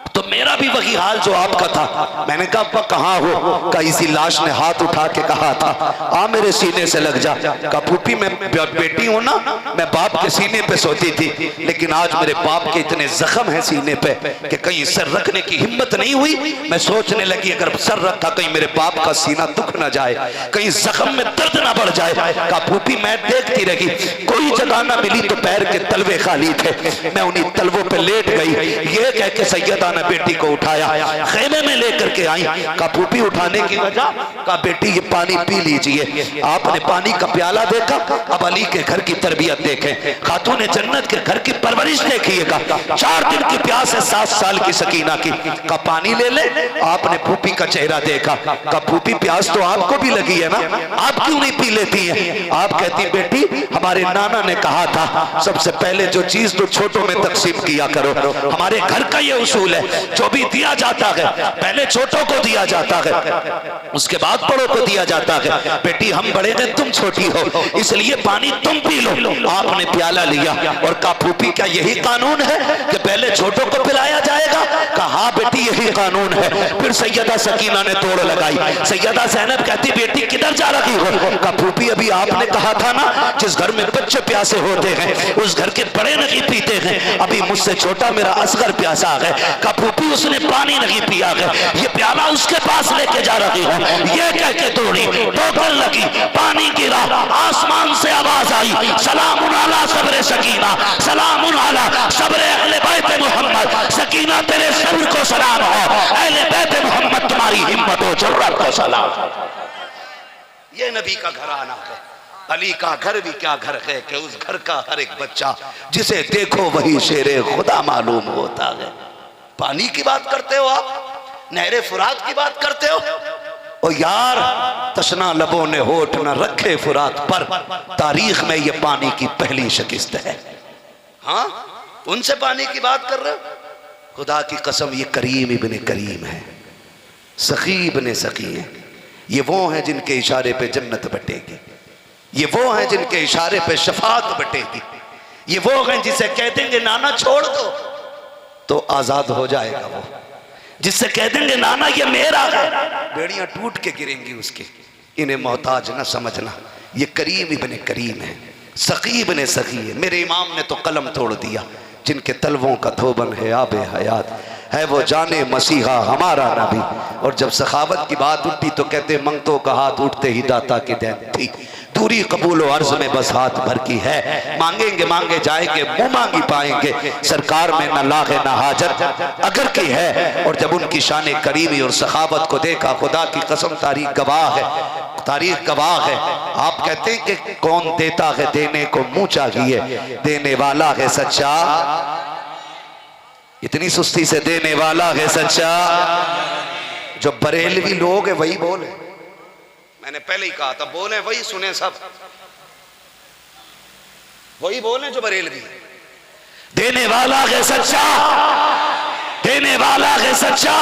तो मेरा भी वही हाल जो आपका था। मैंने कहा अब्बा कहाँ हो? कहा इसी लाश ने हाथ उठा के कहा था आ मेरे सीने से लग जा। कहा फूफी मैं बेटी हूं ना, मैं बाप के सीने पे सोती थी, लेकिन आज मेरे बाप के इतने जख्म हैं सीने पे कि कहीं सर रखने की हिम्मत नहीं हुई। मैं सोचने लगी अगर सर रखा कहीं मेरे बाप का सीना दुख ना जाए, कहीं जख्म में दर्द ना बढ़ जाए। कहा फूफी मैं देखती रही, कोई जगह ना मिली तो पैर के तलवे खाली थे, मैं उन्हीं तलवों पे लेट गई। ये कह के सैयदा ने बेटी को उठाया, खेमे में लेकर के आई। कहा फूफी उठाने की वजह? कहा बेटी ये पानी पी लीजिए। आपने पानी का प्याला देखा, अब अली के घर की तरबियत देखें, खातून जन्नत के घर की परवरिश देखिएगा। 4 दिन की प्यास है 7 साल की सकीना की। कहा पानी ले ले। आपने फूफी का चेहरा देखा। कहा फूफी प्यास तो आपको भी लगी है ना, आप क्यों नहीं पी लेती हैं? आप कहती बेटी हमारे नाना ने कहा था सबसे पहले जो चीज तो छोटों में तकसीम किया करो, हमारे घर का ये उसूल है, जो भी दिया जाता है पहले छोटों को दिया जाता है, उसके बाद बड़ों को दिया जाता है। बेटी हम बड़े हैं तुम छोटी हो, इसलिए पानी तुम पी लो। आपने प्याला लिया और कहा फूफी क्या यही कानून है कि पहले छोटों को पिलाया जाएगा? कहा हाँ बेटी यही कानून है। फिर सैयदा सकीना ने तोड़ लगाई। सैयदा ज़ैनब कहती बेटी किधर जा रही हो? कहा फूफी अभी आपने कहा था ना जिस घर में बच्चे प्यासे होते हैं उस घर के बड़े नहीं पीते हैं, अभी मुझसे छोटा मेरा असगर प्यासा है। कहा फूफी उसने पानी नहीं पिया है, ये प्याला उसके पास लेके जा रही हूँ। ये कह के दौड़ी, ठोकर लगी, पानी गिरा, आसमान से आवाज आई सलामुन अला सब्र सकीना, सलामुन अला सब्र अहले बैत मोहम्मद। सकीना तेरे सब्र को सलाम हो, अहले बैत मोहम्मद तुम्हारी हिम्मत और जुर्रत को सलाम। ये नबी का घराना है। अली का घर भी क्या घर है कि उस घर का हर एक बच्चा जिसे देखो वही शेरे खुदा मालूम होता है। पानी की बात करते हो आप, नहरे फुरात की बात करते हो। ओ यार तशना लबों ने होठ न रखे फुरात पर, तारीख में ये पानी की पहली शिकस्त है। हाँ उनसे पानी की बात कर रहे हो? खुदा की कसम ये करीम इब्ने करीम है, सखी इब्ने सखी है। ये वो हैं जिनके इशारे पे जन्नत बटेगी, ये वो हैं जिनके इशारे पे शफात बटेगी, ये वो हैं जिसे कह देंगे नाना छोड़ दो तो आजाद हो जाएगा वो, जिससे कह देंगे नाना ये मेरा है बेड़ियां टूट के गिरेंगी उसकी। इन्हें मोहताज न समझना, ये करीम इब्ने करीम है, सखी इब्ने सखी है। मेरे इमाम ने तो कलम तोड़ दिया, जिनके तलवों का धोबन है आबे हयात है वो जाने मसीहा हमारा नबी। और जब सखावत की बात उठी तो कहते मंगतों का हाथ उठते ही दाता की देन थी, दूरी कबूल अर्ज में बस हाथ भर की है, मांगेंगे मांगे जाएंगे मुंह मांगी पाएंगे, सरकार में न लागे न हाजत अगर की है। और जब उनकी शान करीमी और सखावत को देखा, खुदा की कसम तारीख गवाह है, तारीख गवाह है। आप कहते हैं कि कौन देता है देने को मुंह चाहिए, देने वाला है सच्चा, इतनी सुस्ती से देने वाला है सच्चा। जो बरेलवी लोग है वही बोले, मैंने पहले ही कहा था बोले वही सुने सब, वही बोले जो बरेलवी। देने वाला है सच्चा, देने वाला है सच्चा।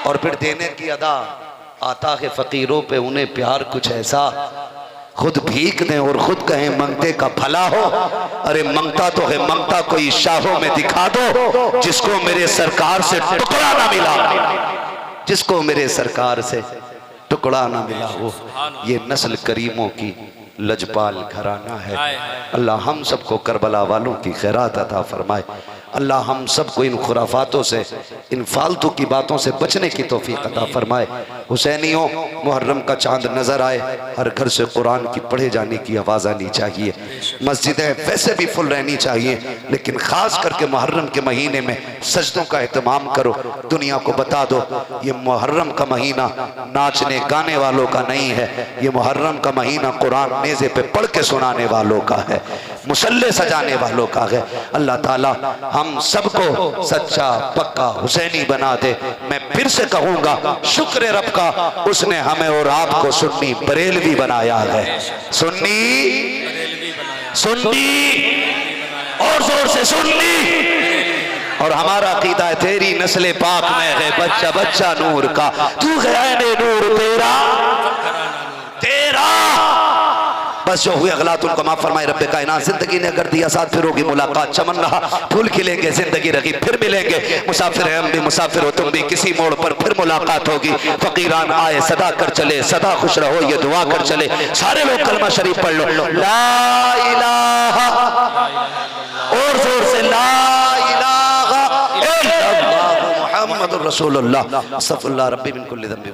और फिर देने की अदा आता है फकीरों पे उन्हें प्यार कुछ ऐसा, खुद भीख दें और खुद कहें मंगते का भला हो। अरे मंगता तो है, मंगता कोई शाहों में दिखा दो जिसको मेरे सरकार से टुकड़ा ना मिला, जिसको मेरे सरकार से टुकड़ा ना मिला हो। ये नस्ल करीमों की लजपाल घराना है। अल्लाह हम सबको करबला वालों की खैरात अता फरमाए। अल्लाह हम सबको इन खुराफातों से, इन फालतू की बातों से बचने की तौफीक अता फरमाए। हुसैनियों, मुहर्रम का चांद नजर आए, हर घर से कुरान की पढ़े जाने की आवाज़ आनी चाहिए। मस्जिदें वैसे भी फुल रहनी चाहिए, लेकिन ख़ास करके मुहर्रम के महीने में सजदों का एहतमाम करो। दुनिया को बता दो ये मुहर्रम का महीना नाचने गाने वालों का नहीं है, ये मुहर्रम का महीना कुरान नेज़े पे पढ़ के सुनाने वालों का है, मुसल्ले सजाने वालों का है। अल्लाह ताला हम सबको सच्चा पक्का हुसैनी बना दे। मैं फिर से कहूँगा, शुक्र रब का, उसने हमें और आपको सुन्नी बरेलवी बनाया है। सुन्नी सुन्नी और जोर से सुन्नी। और हमारा अकीदा है तेरी नस्ल पाक में है बच्चा बच्चा नूर का, तू गया नूर तेरा तेरा। बस जो हुए गलत उनको माफ फरमाए रब्बे कायनात। जिंदगी ने अगर दिया साथ फिर होगी मुलाकात, चमन रहा फूल खिलेंगे, जिंदगी रही फिर मिलेंगे। मुसाफिर हैं हम भी, मुसाफिर हो तुम भी, किसी मोड़ पर फिर मुलाकात होगी। फकीरान आए सदा कर चले, सदा खुश रहो ये दुआ कर चले। सारे लोग कलमा शरीफ पढ़ लो, ला इलाहा, और जोर से ला इलाहा इल्लल्लाह मुहम्मदुर रसूलुल्लाह। अस्तगफिरुल्लाह रब्बी मिन कुल्ली ज़ंबि।